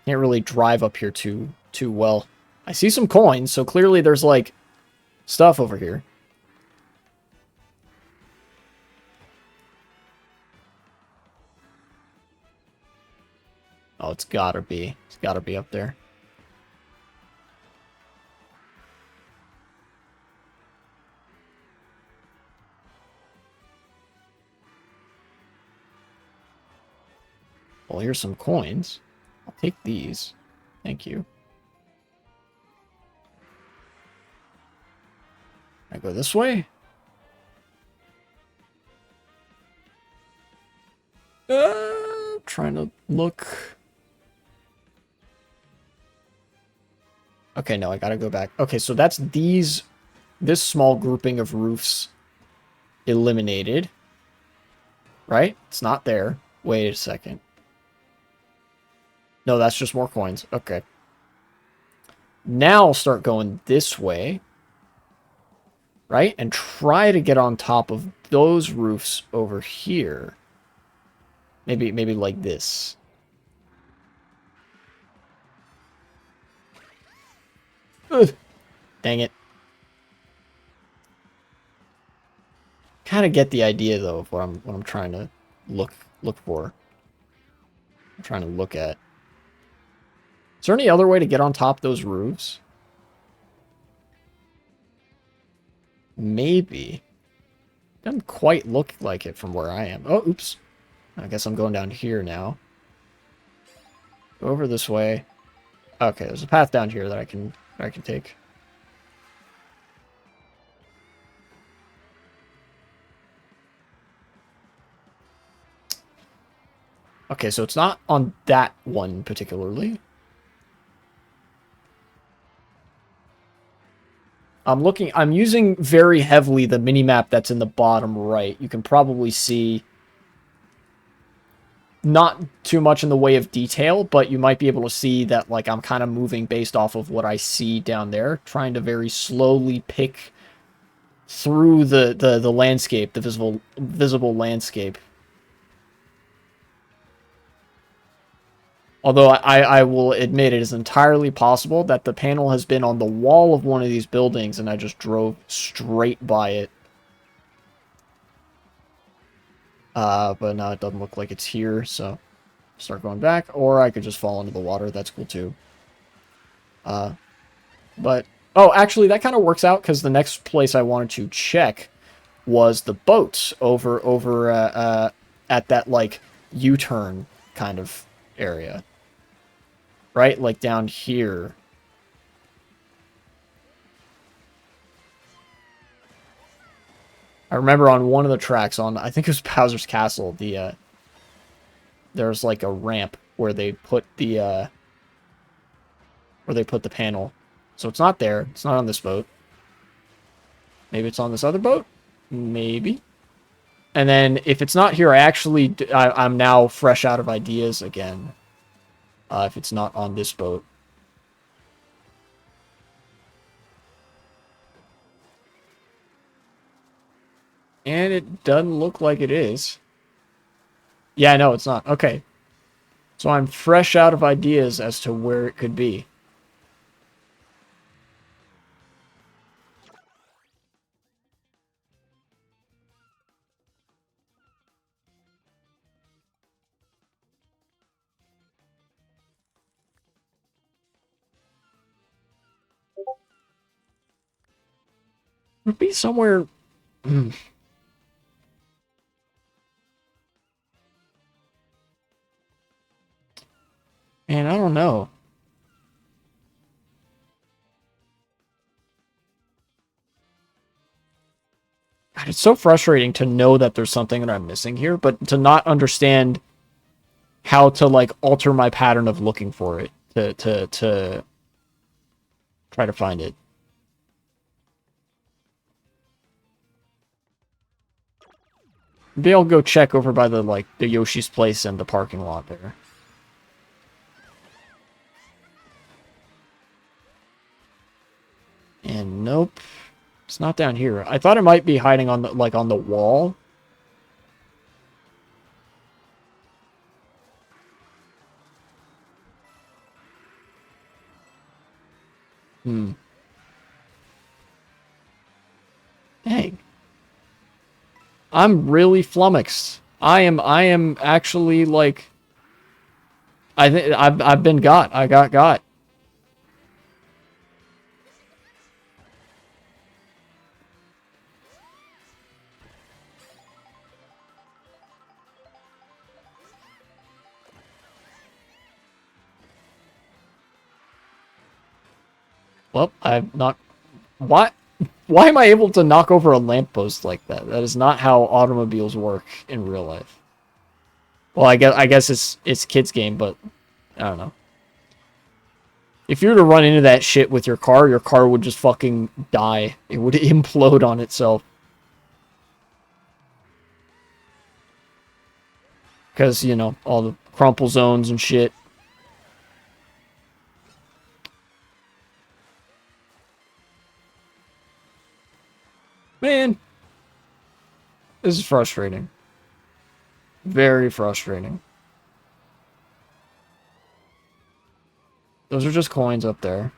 really drive up here too well. I see some coins, so clearly there's like stuff over here. Oh, it's gotta be. It's gotta be up there. Well, here's some coins. I'll take these. Thank you. I go this way? Trying to look. Okay, no, I gotta go back. Okay, so that's this small grouping of roofs eliminated. Right? It's not there. Wait a second. No, that's just more coins. Okay. Now I'll start going this way. Right? And try to get on top of those roofs over here. Maybe like this. Ugh, dang it. Kind of get the idea though of what I'm trying to look for. I'm trying to look at. Is there any other way to get on top of those roofs? Maybe. Doesn't quite look like it from where I am. Oh, oops. I guess I'm going down here now. Go over this way. Okay, there's a path down here that I can take. Okay, so it's not on that one particularly. I'm using very heavily the mini-map that's in the bottom right. You can probably see not too much in the way of detail, but you might be able to see that like I'm kind of moving based off of what I see down there, trying to very slowly pick through the landscape, the visible landscape. Although I will admit it is entirely possible that the panel has been on the wall of one of these buildings and I just drove straight by it. But no, it doesn't look like it's here, so start going back. Or I could just fall into the water. That's cool too. But, oh, actually, that kind of works out because the next place I wanted to check was the boats over at that, like, U-turn kind of area. Right? Like, down here. I remember on one of the tracks on, I think it was Bowser's Castle, there's, like, a ramp where they put the panel. So it's not there. It's not on this boat. Maybe it's on this other boat? Maybe. And then if it's not here, I'm now fresh out of ideas again. If it's not on this boat. And it doesn't look like it is. Yeah, no, it's not. Okay. So I'm fresh out of ideas as to where it could be. It would be somewhere... Man, I don't know. God, it's so frustrating to know that there's something that I'm missing here, but to not understand how to, like, alter my pattern of looking for it to try to find it. Maybe I'll go check over by the Yoshi's place and the parking lot there. And nope. It's not down here. I thought it might be hiding on on the wall. Hmm. Dang. I'm really flummoxed. I am actually like I think I've been got. I got. Well, I've not what why am I able to knock over a lamppost like that? That is not how automobiles work in real life. Well, I guess it's kids game, but I don't know. If you were to run into that shit with your car would just fucking die. It would implode on itself. Because, you know, all the crumple zones and shit. Man. This is frustrating. Very frustrating. Those are just coins up there.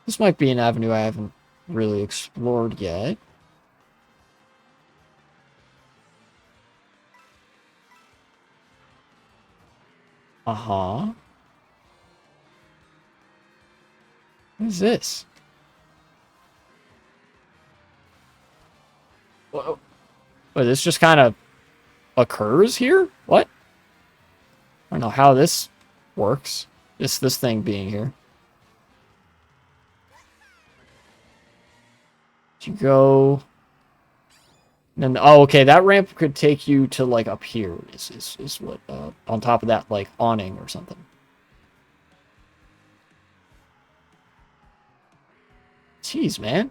This might be an avenue I haven't really explored yet. Uh-huh. What is this? Whoa. Wait, this just kind of occurs here? What? I don't know how this works. This thing being here. You go... And then, oh, okay, that ramp could take you to, like, up here, is what, on top of that, like, awning or something. Jeez, man.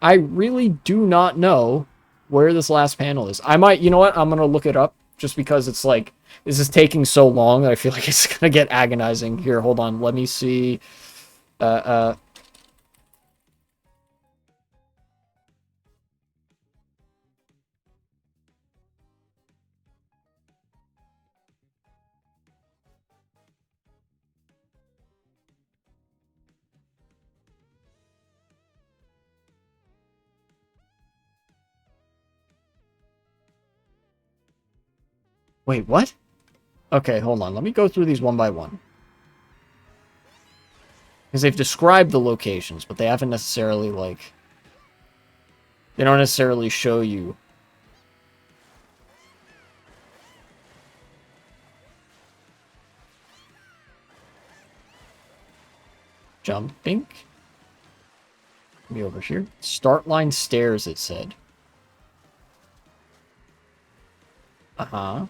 I really do not know where this last panel is. I might, you know what, I'm gonna look it up, just because it's, like, this is taking so long that I feel like it's gonna get agonizing. Here, hold on, let me see, wait, what? Okay, hold on. Let me go through these one by one. Because they've described the locations, but they haven't necessarily, like... They don't necessarily show you. Jumping. Be over here. Start line stairs, it said. Uh-huh.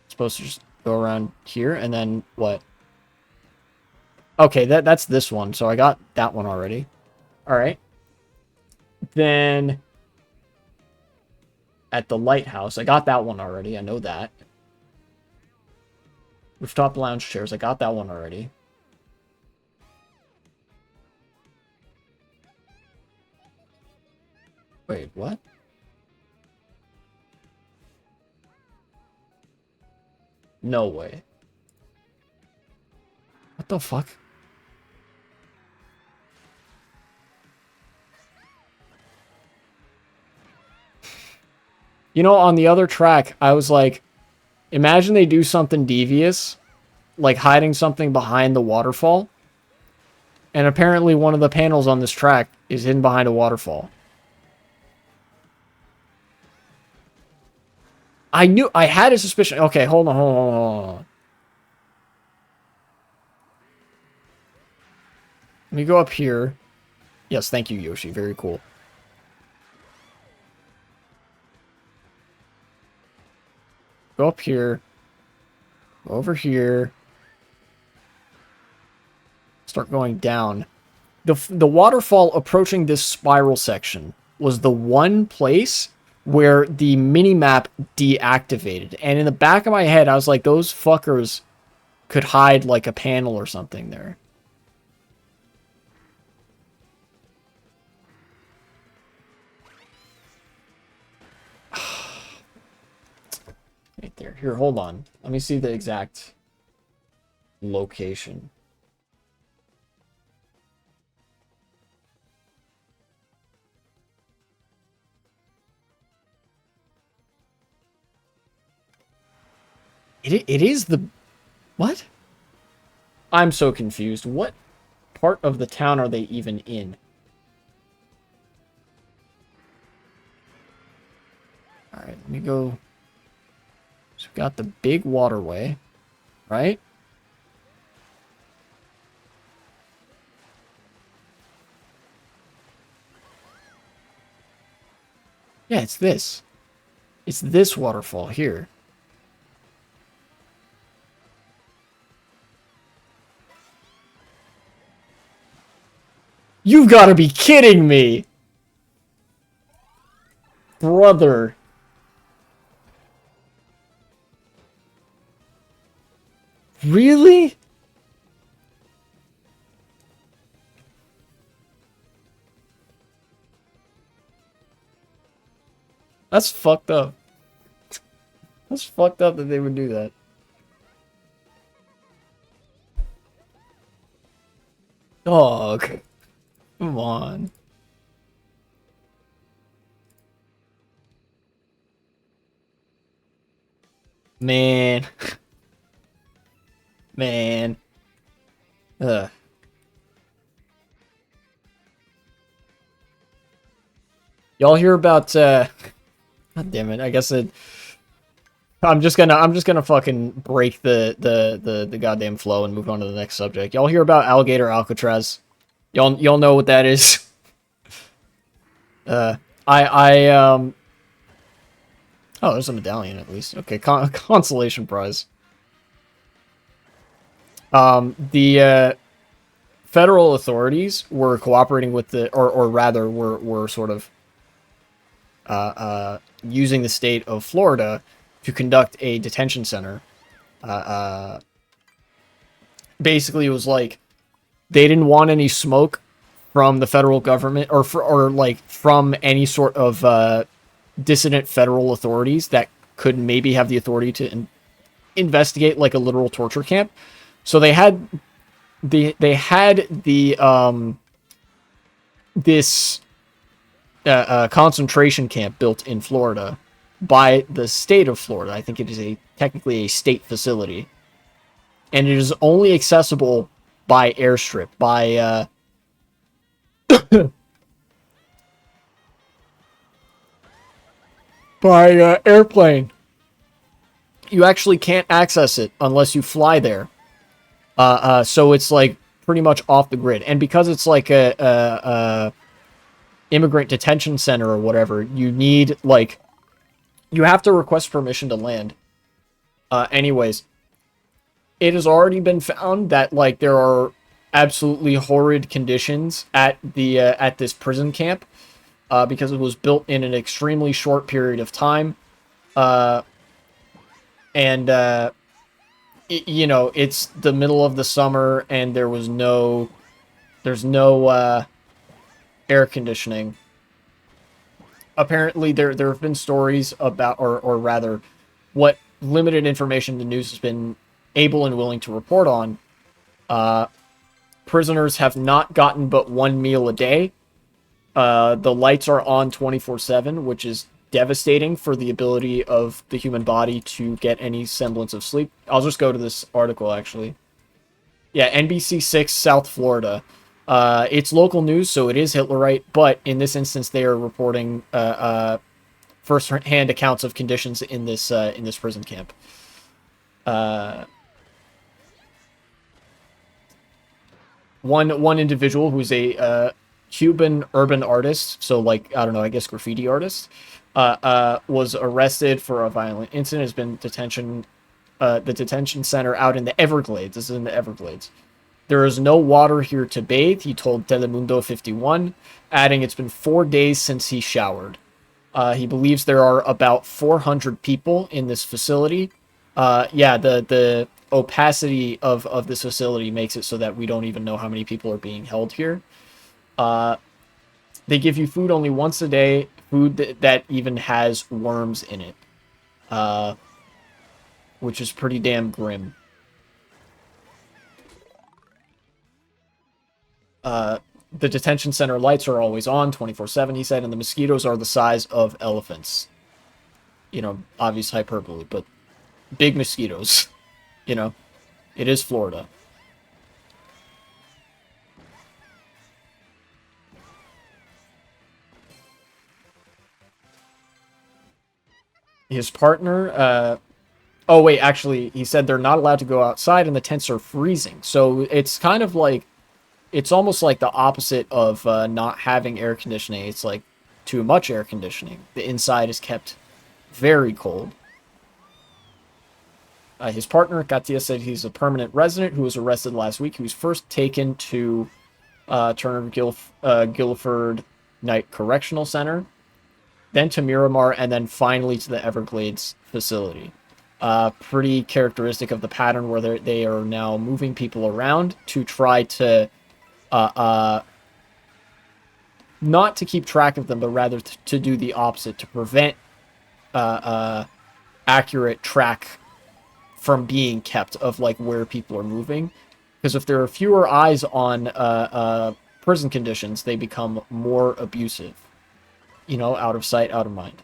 Supposed to just go around here, and then what? Okay, that's this one, so I got that one already. Alright. Then... At the lighthouse, I got that one already, I know that. Rooftop lounge chairs, I got that one already. Wait, what? No way. What the fuck? You know, on the other track, I was like, imagine they do something devious, like hiding something behind the waterfall. And apparently one of the panels on this track is hidden behind a waterfall. I had a suspicion. Okay, hold on, hold on. Let me go up here. Yes, thank you, Yoshi. Very cool. Go up here. Go over here. Start going down. The waterfall approaching this spiral section was the one place where the mini-map deactivated. And in the back of my head, I was like, those fuckers could hide like a panel or something there. Right there. Here, hold on. Let me see the exact location. It is the... What? I'm so confused. What part of the town are they even in? Alright, let me go... So we've got the big waterway, right? Yeah, it's this. It's this waterfall here. You've got to be kidding me! Brother. Really? That's fucked up. That's fucked up that they would do that. Dog. Come on. Man. Man. Ugh. Y'all hear about God damn it, I guess I'm just gonna fucking break the goddamn flow and move on to the next subject. Y'all hear about Alligator Alcatraz? Y'all know what that is? I oh, there's a medallion at least. Okay, consolation prize. The federal authorities were cooperating with or rather were sort of using the state of Florida to conduct a detention center. Basically, it was like they didn't want any smoke from the federal government or like from any sort of dissident federal authorities that could maybe have the authority to investigate like a literal torture camp. So they had the this concentration camp built in Florida by the state of Florida. I think it is technically a state facility, and it is only accessible by airstrip, by airplane. You actually can't access it unless you fly there. So it's like pretty much off the grid, and because it's like a immigrant detention center or whatever, you need like you have to request permission to land. Anyways, it has already been found that like there are absolutely horrid conditions at this prison camp because it was built in an extremely short period of time, and you know, it's the middle of the summer and there's no air conditioning. Apparently there have been stories about or rather what limited information the news has been able and willing to report on. Prisoners have not gotten but one meal a day. The lights are on 24/7, which is devastating for the ability of the human body to get any semblance of sleep. I'll just go to this article, actually. Yeah, NBC6 South Florida. It's local news, so it is Hitlerite, but in this instance, they are reporting first-hand accounts of conditions in this prison camp. One individual who's a Cuban urban artist, so like I don't know, I guess graffiti artist, was arrested for a violent incident. Has been the detention center out in the Everglades. This is in the Everglades. There is no water here to bathe, he told Telemundo 51, adding it's been 4 days since he showered. He believes there are about 400 people in this facility. Yeah, the opacity of this facility makes it so that we don't even know how many people are being held here. They give you food only once a day, food that even has worms in it, which is pretty damn grim. The detention center lights are always on 24/7, he said, and the mosquitoes are the size of elephants. You know, obvious hyperbole, but big mosquitoes. You know, it is Florida. His partner, oh wait, actually, he said they're not allowed to go outside and the tents are freezing. So it's kind of like, it's almost like the opposite of not having air conditioning. It's like too much air conditioning. The inside is kept very cold. His partner, Katia, said he's a permanent resident who was arrested last week. He was first taken to Turner Guilford Night Correctional Center, then to Miramar, and then finally to the Everglades facility. Pretty characteristic of the pattern where they are now moving people around to try to not to keep track of them, but rather to do the opposite, to prevent accurate track from being kept of like where people are moving, because if there are fewer eyes on prison conditions, they become more abusive. You know, out of sight, out of mind.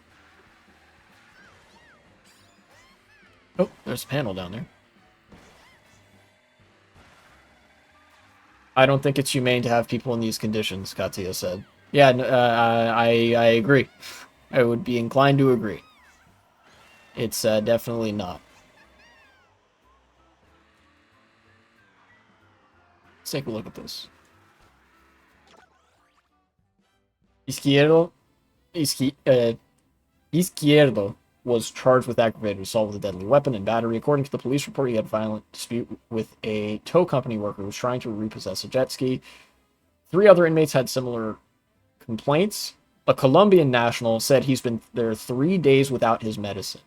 Oh, there's a panel down there. I don't think it's humane to have people in these conditions, Katya said. Yeah, I agree. I would be inclined to agree. It's definitely not. Let's take a look at this. Izquierdo, Izquierdo was charged with aggravated assault with a deadly weapon and battery. According to the police report, he had a violent dispute with a tow company worker who was trying to repossess a jet ski. 3 other inmates had similar complaints. A Colombian national said he's been there 3 days without his medicine.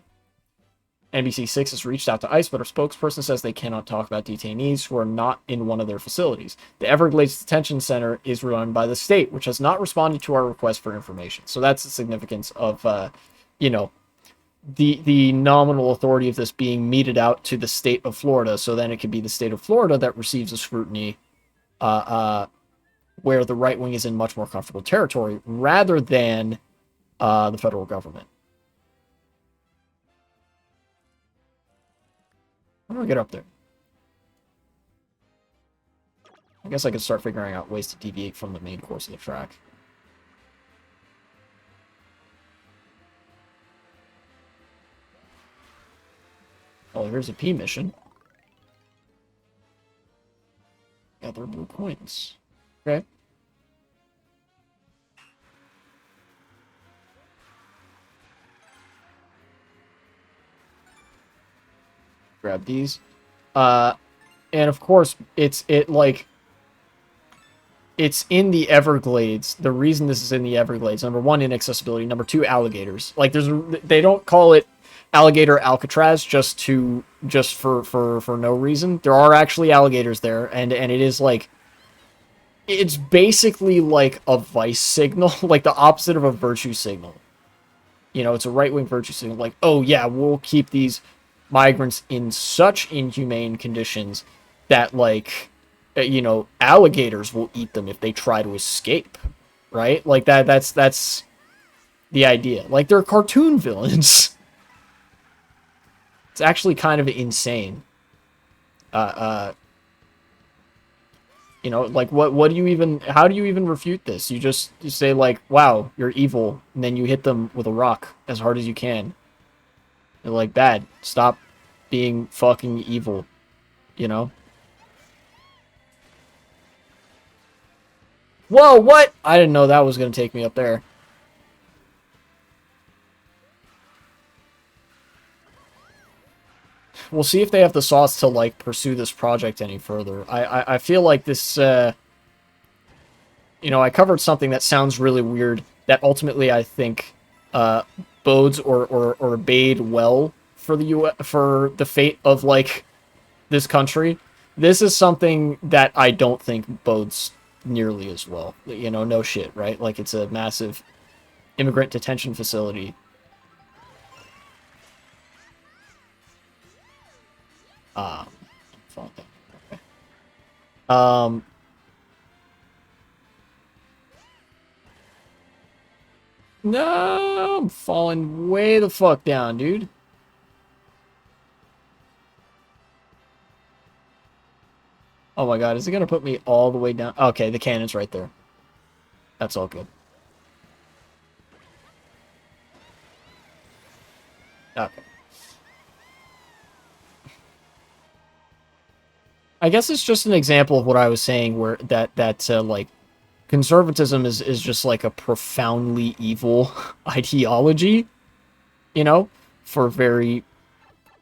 NBC6 has reached out to ICE, but our spokesperson says they cannot talk about detainees who are not in one of their facilities. The Everglades Detention Center is run by the state, which has not responded to our request for information. So that's the significance of, you know, the nominal authority of this being meted out to the state of Florida. So then it could be the state of Florida that receives the scrutiny, where the right wing is in much more comfortable territory, rather than the federal government. How do I get up there? I guess I could start figuring out ways to deviate from the main course of the track. Oh, here's a P mission. Gather blue coins. Okay. Grab these. And of course, it's in the Everglades. The reason this is in the Everglades, number 1, inaccessibility. Number 2, alligators. Like they don't call it alligator Alcatraz just for no reason. There are actually alligators there, and it is like, it's basically like a vice signal, like the opposite of a virtue signal. You know, it's a right-wing virtue signal. Like, oh yeah, we'll keep these migrants in such inhumane conditions that, like, you know, alligators will eat them if they try to escape, right? Like that's the idea. Like, they're cartoon villains. It's actually kind of insane. You know, like, what do you even, how do you even refute this? You say, like, wow, you're evil, and then you hit them with a rock as hard as you can. They're like, bad. Stop being fucking evil. You know? Whoa, what? I didn't know that was going to take me up there. We'll see if they have the sauce to, like, pursue this project any further. I feel like this, you know, I covered something that sounds really weird that ultimately I think bodes or bade well for for the fate of, like, this country. This is something that I don't think bodes nearly as well. You know, no shit, right? Like, it's a massive immigrant detention facility. Okay. No, I'm falling way the fuck down, dude. Oh my god, is it gonna put me all the way down? Okay, the cannon's right there. That's all good. Okay. I guess it's just an example of what I was saying, where that like, conservatism is just like a profoundly evil ideology, you know, for very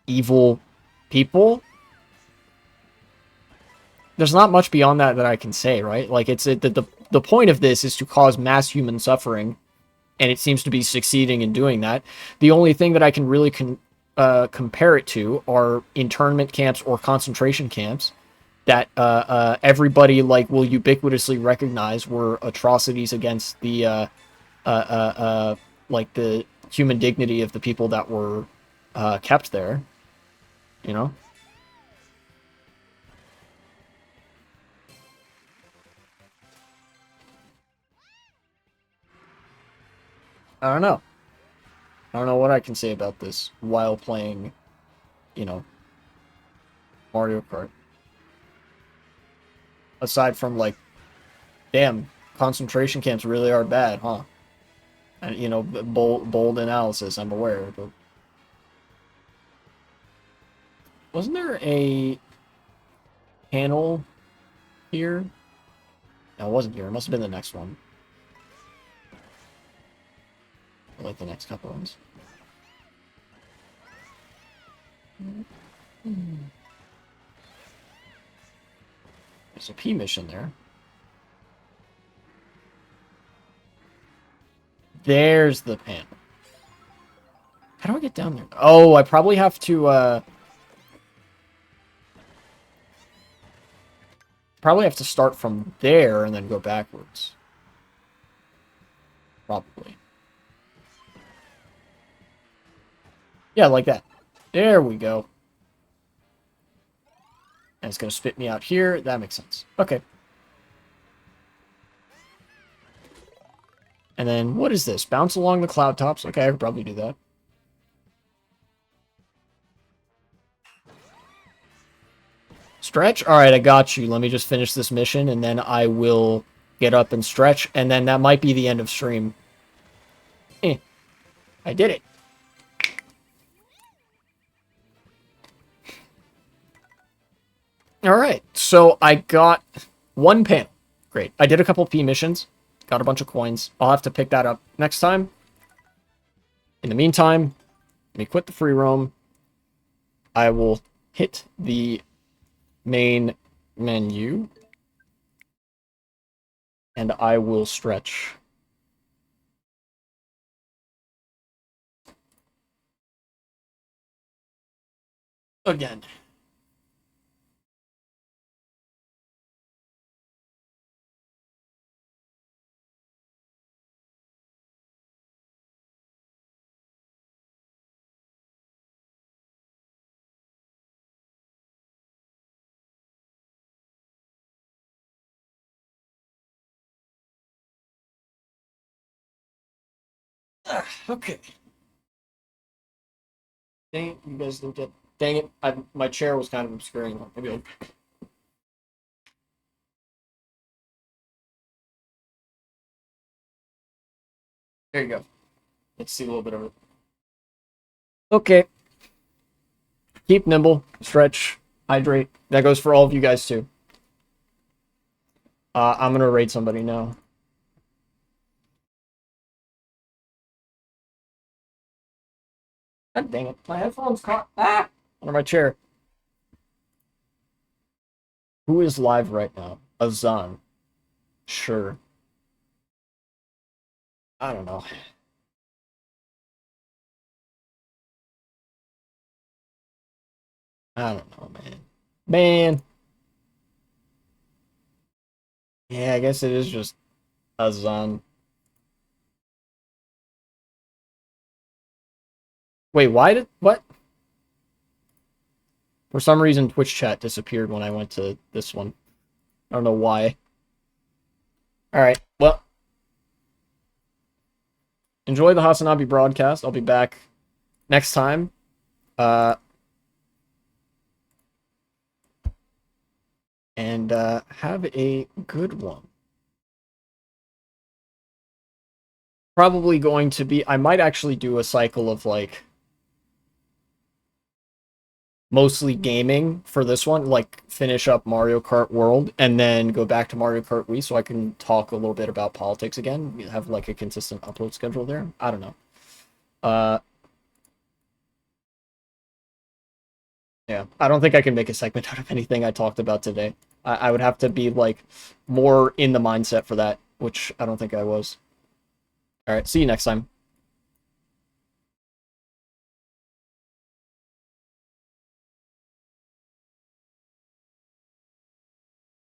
evil people. There's not much beyond that I can say, right? Like, the point of this is to cause mass human suffering, and it seems to be succeeding in doing that. The only thing that I can really compare it to are internment camps or concentration camps that everybody, like, will ubiquitously recognize were atrocities against the like the human dignity of the people that were kept there, you know? I don't know. I don't know what I can say about this while playing, you know, Mario Kart. Aside from, like, damn, concentration camps really are bad, huh? And, you know, bold analysis, I'm aware, but... Wasn't there a panel here? No, it wasn't here. It must have been the next one. Or like the next couple ones. There's a P mission there. There's the panel. How do I get down there? Oh, I probably have to, probably have to start from there and then go backwards. Probably. Yeah, like that. There we go. And it's going to spit me out here. That makes sense. Okay. And then, what is this? Bounce along the cloud tops. Okay, I could probably do that. Stretch? Alright, I got you. Let me just finish this mission, and then I will get up and stretch, and then that might be the end of stream. I did it. Alright, so I got one panel. Great. I did a couple P missions. Got a bunch of coins. I'll have to pick that up next time. In the meantime, let me quit the free roam. I will hit the main menu. And I will stretch. Again. Okay. Dang it, you guys looked at... Dang it, my chair was kind of obscuring. Maybe I'll... There you go. Let's see a little bit of it. Okay. Keep nimble, stretch, hydrate. That goes for all of you guys too. I'm gonna raid somebody now. God dang it. My headphones caught under my chair. Who is live right now? Azan. Sure. I don't know. I don't know, man. Man. Yeah, I guess it is just Azan. Wait, why did... What? For some reason, Twitch chat disappeared when I went to this one. I don't know why. Alright, well. Enjoy the Hasanabi broadcast. I'll be back next time. And have a good one. Probably going to be... I might actually do a cycle of, like... mostly gaming for this one, like finish up Mario Kart World and then go back to Mario Kart Wii so I can talk a little bit about politics again. Have like a consistent upload schedule there. I don't know. Yeah, I don't think I can make a segment out of anything I talked about today. I would have to be like more in the mindset for that, which I don't think I was. All right, see you next time.